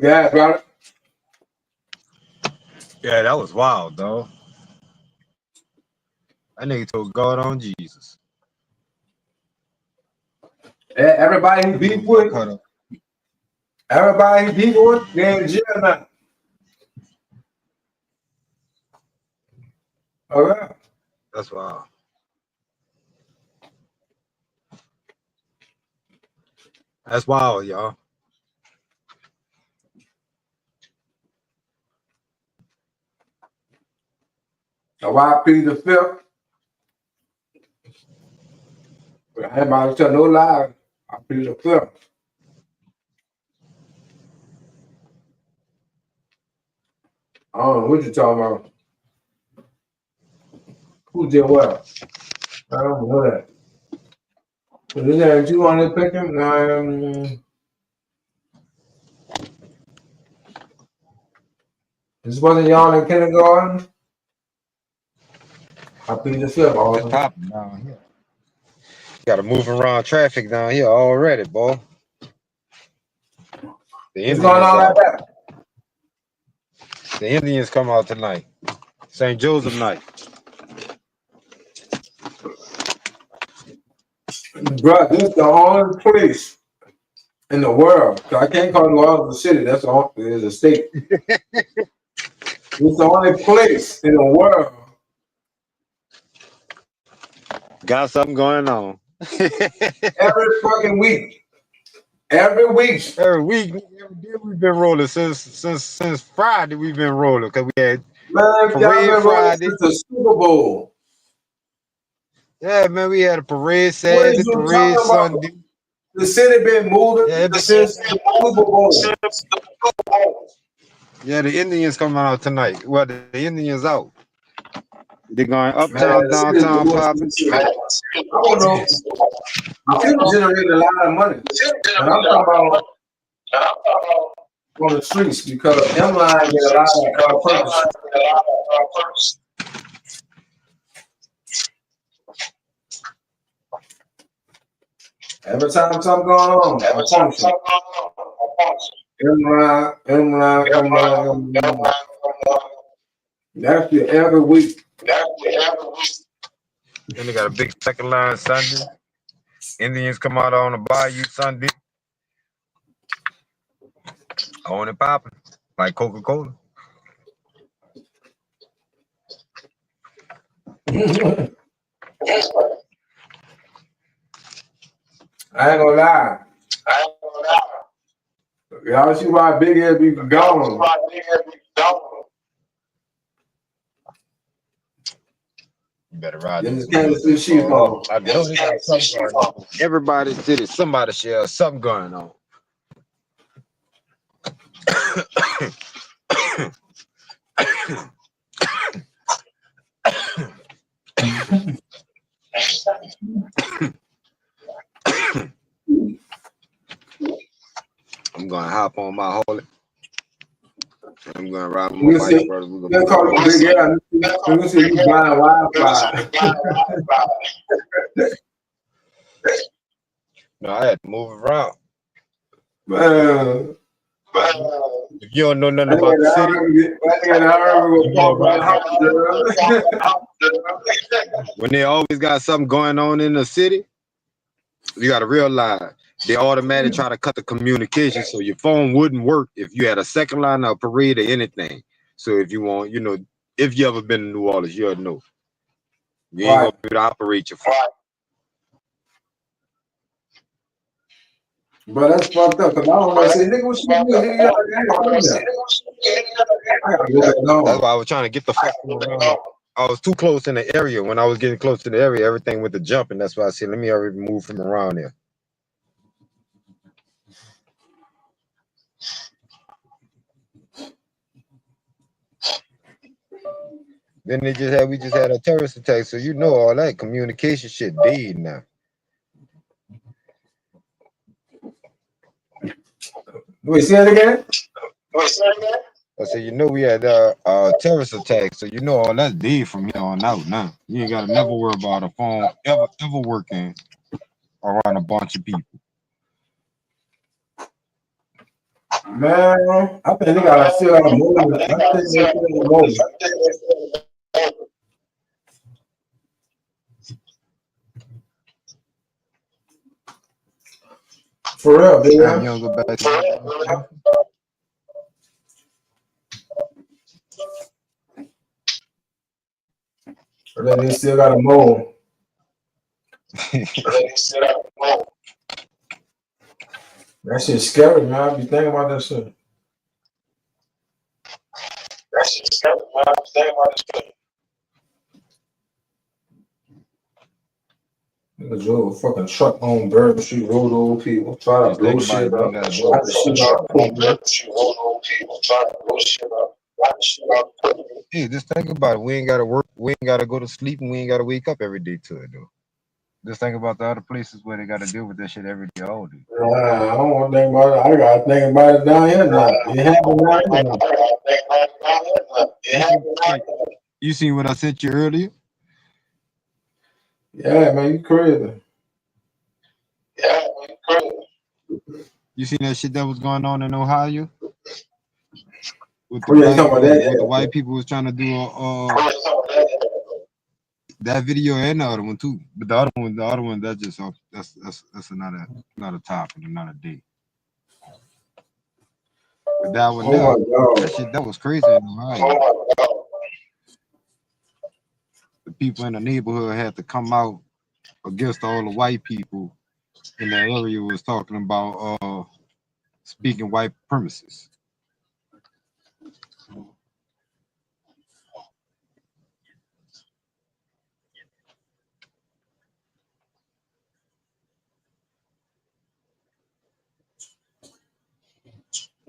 Yeah, brother. Yeah, that was wild, though. That nigga told God on Jesus. Everybody he beef with, they in jail now. All right. That's wild. That's wild, y'all. why I plead the fifth. I ain't about to tell no lies. I plead the fifth. I don't know what you're talking about. Who did what? I don't know that. But is that you on this picture? This wasn't y'all in kindergarten? I plead the fifth, It's all. popping down here. Got to move around traffic down here already, boy. The What's going Indians on like out. that? The Indians come out tonight. St. Joseph night. Bro, this is the only place in the world. I can't call New Orleans a city. That's all. It's a state. It's the only place in the world. Got something going on. Every fucking week. Every week. Every week, every day we've been rolling since Friday. We've been rolling because we had Man, y'all parade been rolling Friday. since the Super Bowl. Yeah, man, we had a parade What Saturday, is you parade talking about? Sunday. The city been moving Yeah, since the Super Bowl. Yeah, the Indians coming out tonight. Well, the Indians out. They're going Man, uptown, the city's downtown, moving popping. since the- I don't know. The city generated a lot of money. And I'm talking about on the streets because M-Line get a lot of purchase. Every time something going on, I promise you. M-Line. That's the every week. Then they got a big second line Sunday. Indians come out on the bayou Sunday. On and popping. Like Coca-Cola. I ain't gonna lie. Y'all see why big ass be gone. You better ride Then this this Kansas City Chiefs on. I know they got something going on. Everybody's city, somebody share something going on. I'm gonna hop on my Holy. I'm gonna ride my bike, brother. We're Let's call it big ass. Let me see you buying Wi-Fi. No, I had to move around. Man. If you don't know nothing about the city, when they always got something going on in the city, you gotta realize they automatically try to cut the communication so your phone wouldn't work if you had a second line or a parade or anything. So if you want, if you ever been to New Orleans, you'll know. You ain't gonna be able to operate your phone. Bro, that's fucked up. Cause I don't want to say, nigga, what you doing? Nigga, that's why I was trying to get the fuck around. I was too close in the area. When I was getting close to the area, everything went to jumping. That's why I said, let me already move from around there. Then we just had a terrorist attack. So you know all that communication shit dead now. Wait, say that again? I said, we had a terrorist attack, so you know all that's dead from here on out now. You ain't gotta never worry about a phone ever working around a bunch of people. Man, I think they gotta still have a moment. I think they still have a moment. For real, baby. You don't go back to Or then they still got a mold. That shit's scary, man. I be thinking about that shit. Nigga drove a fucking truck on Bourbon Street, rolled over people, try to Just blow think about shit it. We ain't up. got to Why do the shit out it. Hey, just think about it. We ain't got to work. We ain't got to go to sleep, and we ain't got to wake up every day to it, though. Just think about the other places where they got to deal with that shit every day, all day. I don't want to think about it. I got to think about it down here now. It happened down here now. You seen what I sent you earlier? Yeah, man, you crazy. You seen that shit that was going on in Ohio? With the Oh, yeah, you black, talking about that? with the white people was trying to do that video and the other one too. But the other one, that's just that's not a topic and not a date. But that one now, that shit that was crazy in Ohio. The people in the neighborhood had to come out against all the white people in that area was talking about speaking white premises.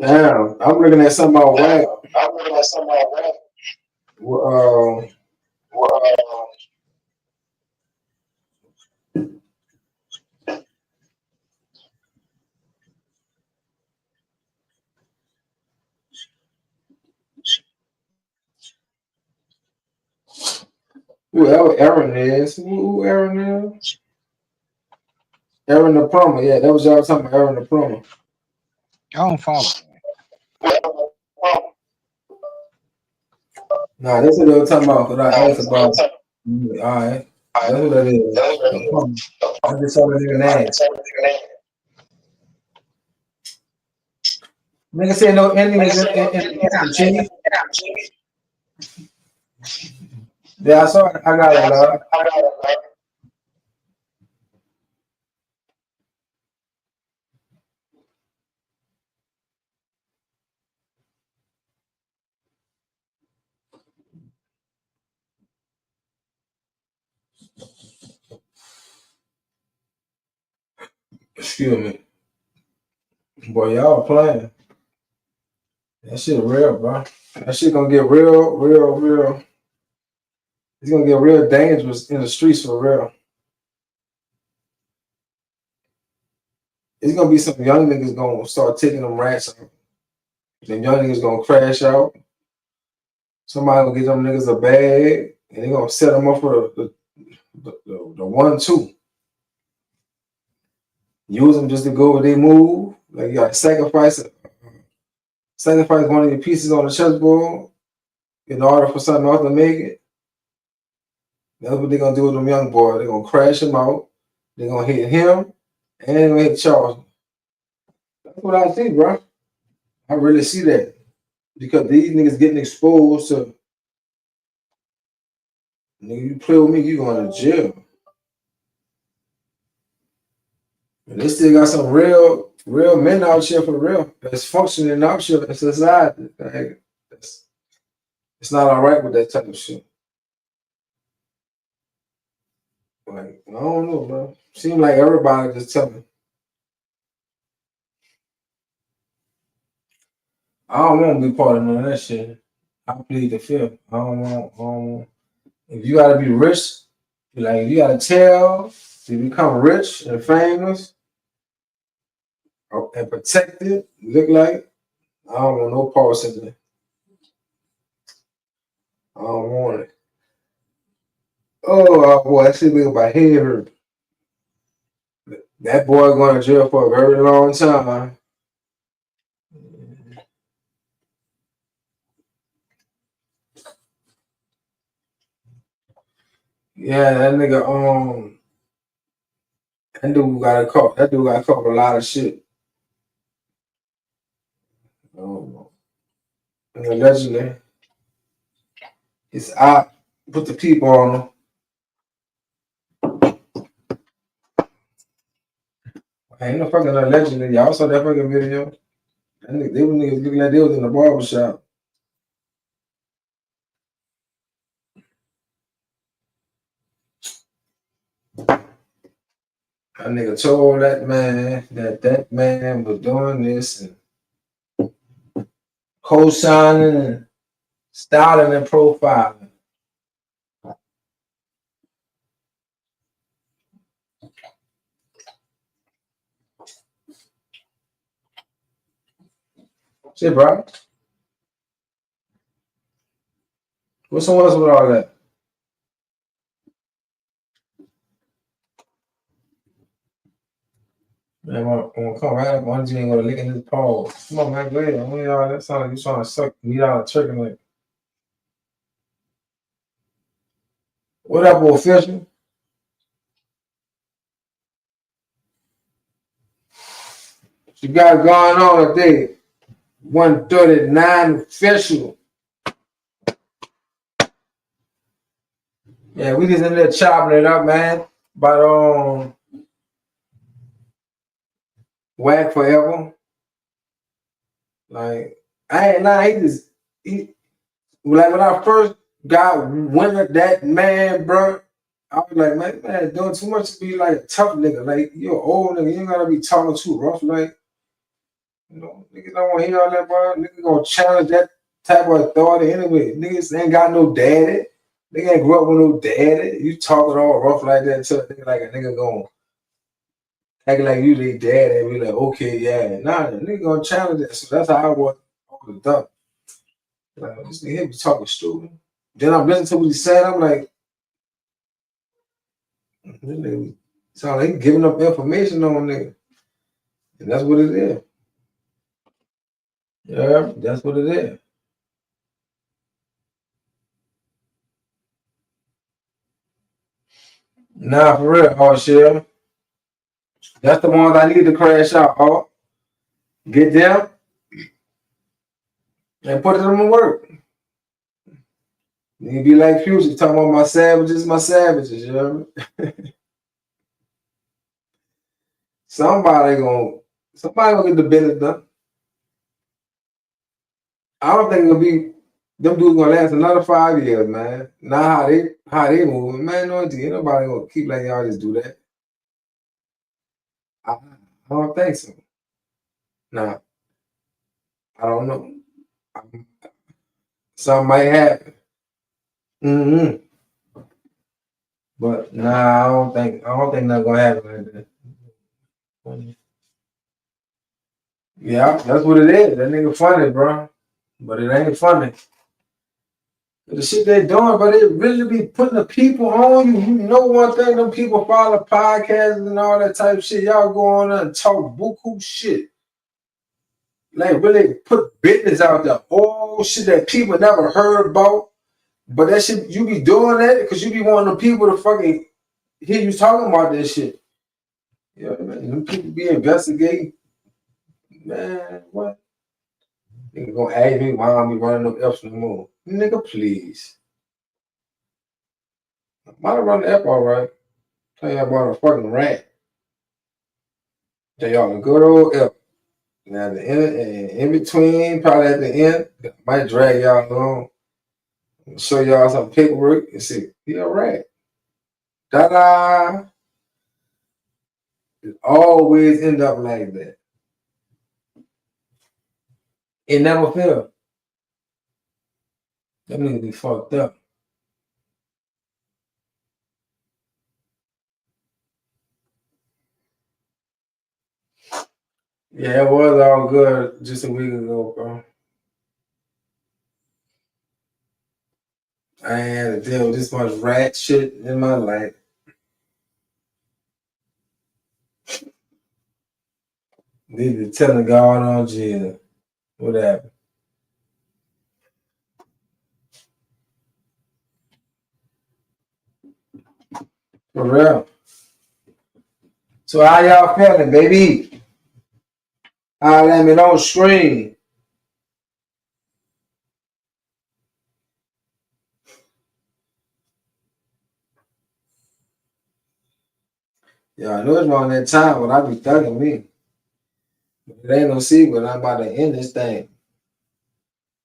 Damn, I'm looking at something about Wack. Whoever Aaron is, who Aaron is? Aaron the plumber, yeah, that was y'all talking about Aaron the plumber. I don't follow. Nah, that's what they were talking about. Cause I asked about. All right, that's what that is. The plumber. I just saw the nigga name. Nigga said no Indians in the chief. Yeah, I saw it. I got it. Excuse me. Boy, y'all playing. That shit real, bro. That shit gonna get real. It's gonna get real dangerous in the streets for real. It's gonna be some young niggas gonna start taking them rats out. Them young niggas gonna crash out. Somebody gonna get them niggas a bag, and they gonna set them up for the 1-2. Use them just to go where they move. Like you gotta sacrifice one of your pieces on the chessboard in order for something else to make it. That's what they're gonna do with them young boys. They're gonna crash him out. They're gonna hit him, and they're gonna hit Charles. That's what I see, bro. I really see that because these niggas getting exposed to. Nigga, you play with me, you going to jail. And they still got some real men out here for real that's functioning out here in society. Like, it's not all right with that type of shit. Like, I don't know, bro. Seems like everybody just tell me. I don't want to be part of none of that shit. I plead the fifth. I don't want. If you gotta be rich, like you gotta tell to become rich and famous and protected, look like I don't want no parts in it. I don't want it. Oh boy, that shit make my head hurt. That boy going to jail for a very long time. Yeah, that nigga that dude got caught. That dude got caught with a lot of shit. And allegedly, his op put the people on him. Ain't no fucking allegedly. Y'all saw that fucking video. They were niggas looking like they was in the barber shop. A nigga told that man that man was doing this and co-signing and styling and profiling. Shit, bro. What's the worst with all that? Man, I'm come right up on you ain't gonna lick in his paws. Come on, man, go ahead. Y'all, that sound like you trying to suck meat out of turkey leg. What up, official? You got going on today? 139 official. Yeah, we just in there chopping it up, man. But Wack forever. Like I ain't lying, he like when I first got wind of that man, bro. I was like, man, doing too much to be like a tough nigga. Like you're an old nigga, you ain't gotta be talking too rough. Like, you know, niggas don't want to hear all that, bro. Niggas gonna challenge that type of authority anyway. Niggas ain't got no daddy. Nigga ain't grew up with no daddy. You talking all rough like that to a nigga like a nigga gonna act like you they dad and be like, okay, yeah. Nah, the nigga gonna challenge that. So that's how I was all the time. Like, this nigga be talking stupid. Then I'm listening to what he said. I'm like, this nigga sound like he giving up information on nigga. And that's what it is. Yeah, that's what it is. Nah, for real, oh shit. That's the ones I need to crash out. Oh, get them and put them to work. You be like Future talking about my savages, you know what I mean? Somebody gonna get the business done. I don't think it'll be them dudes gonna last another 5 years, man. Not how they moving, man. No, ain't nobody gonna keep letting y'all just do that. I don't think so. Nah, I don't know. Something might happen. But nah, I don't think nothing gonna happen like that. Yeah, that's what it is. That nigga funny, bro. But it ain't funny. The shit they doing, but it really be putting the people on you. You know one thing, them people follow podcasts and all that type of shit. Y'all go on there and talk buku shit. Like really put business out there. All shit that people never heard about. But that shit, you be doing that because you be wanting the people to fucking hear you talking about that shit. You know what I mean? Them people be investigating. Man, what? Nigga gonna ask me why I'm be running them F's no more. Nigga, please. I might have run the F all right. Tell you about a fucking rat. Tell y'all a good old F. Now the in between, probably at the end, might drag y'all along. Show y'all some paperwork and see, he a rat. Ta-da! It always end up like that. It never fail. That nigga be fucked up. Yeah, it was all good just a week ago, bro. I ain't had to deal with this much rat shit in my life. Need to tell the God on jail. What happened? For real. So how y'all feeling, baby? Let me know screen. Yeah, I know it's around that time when I be thugging me. It ain't no secret. I'm about to end this thing.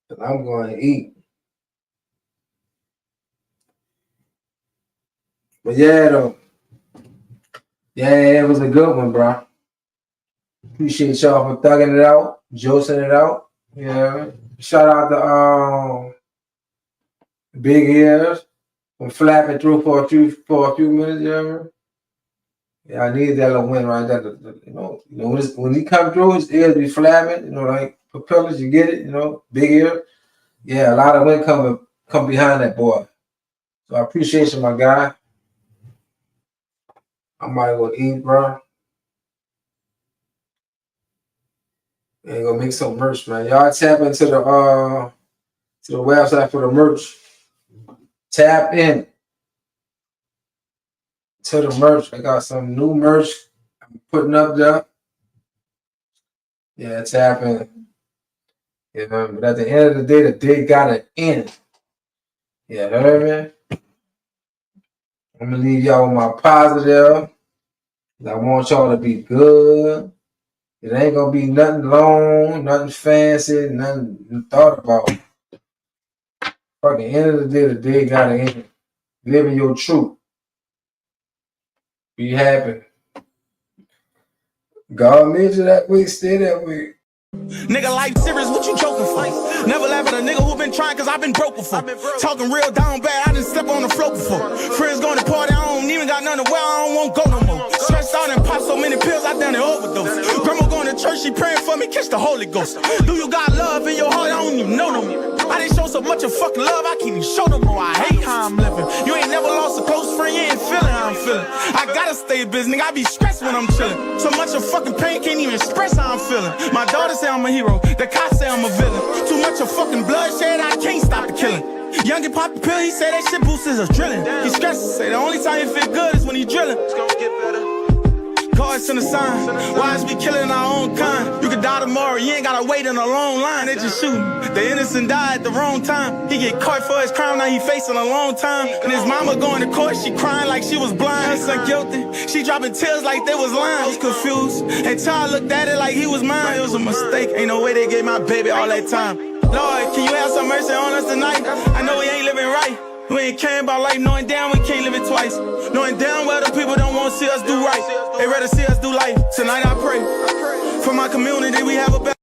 Cause I'm going to eat. But yeah, though. Yeah, it was a good one, bro. Appreciate y'all for thugging it out, josing it out. Yeah. Shout out to Big Ears for flapping through for a few minutes, you know? Yeah, I needed that little win right there. You know when he come through, his ears be flapping, you know, like propellers, you get it, you know, big ear. Yeah, a lot of wind come behind that boy. So I appreciate you, my guy. I might go eat, bro. And go make some merch, man. Y'all tap into the website for the merch. Tap in to the merch. I got some new merch I'm putting up there. Yeah, tap in. You know, but at the end of the day gotta end. Yeah, heard me? I'm gonna leave y'all with my positive. I want y'all to be good. It ain't gonna be nothing long, nothing fancy, nothing thought about. At the end of the day gotta end. Living your truth. Be happy. God made you that way, stay that way. Nigga, life serious, what you joking for? Never laugh at a nigga who been trying, cause I been broke before. Talking real down bad, I done step on the floor before. Friends going to party, I don't even got nothing to wear, I don't want go no more. Stressed out and pop so many pills, I done it overdose. Grandma going to church, she praying for me, catch the Holy Ghost. Do you got love in your heart? I don't even know no more. I didn't show so much of fucking love, I can't even show no more. I hate how I'm living. You ain't never lost a close friend, you ain't feeling how I'm feeling. I gotta stay busy, nigga, I be stressed when I'm chilling. So much of fucking pain, can't even express how I'm feeling. My daughter say I'm a hero, the cops say I'm a villain. Too much of fucking bloodshed, I can't stop the killing. Youngin' pop the pill, he say that shit boosts his adrenaline. He stresses, say the only time he feel good is when he drilling. It's gonna get better. Cards in the sign, why is we killing our own kind? You could die tomorrow, you ain't gotta wait in a long line. They just shooting, the innocent died at the wrong time. He get caught for his crime, now he facing a long time. And his mama going to court, she crying like she was blind. Her son guilty, she dropping tears like they was lying. I was confused, and Ty looked at it like he was mine. It was a mistake, ain't no way they gave my baby all that time. Lord, can you have some mercy on us tonight? I know we ain't living right. We ain't caring about life, knowing damn we can't live it twice. Knowing damn well the people don't want to see us do right. They rather see us do life. Tonight I pray for my community, we have a better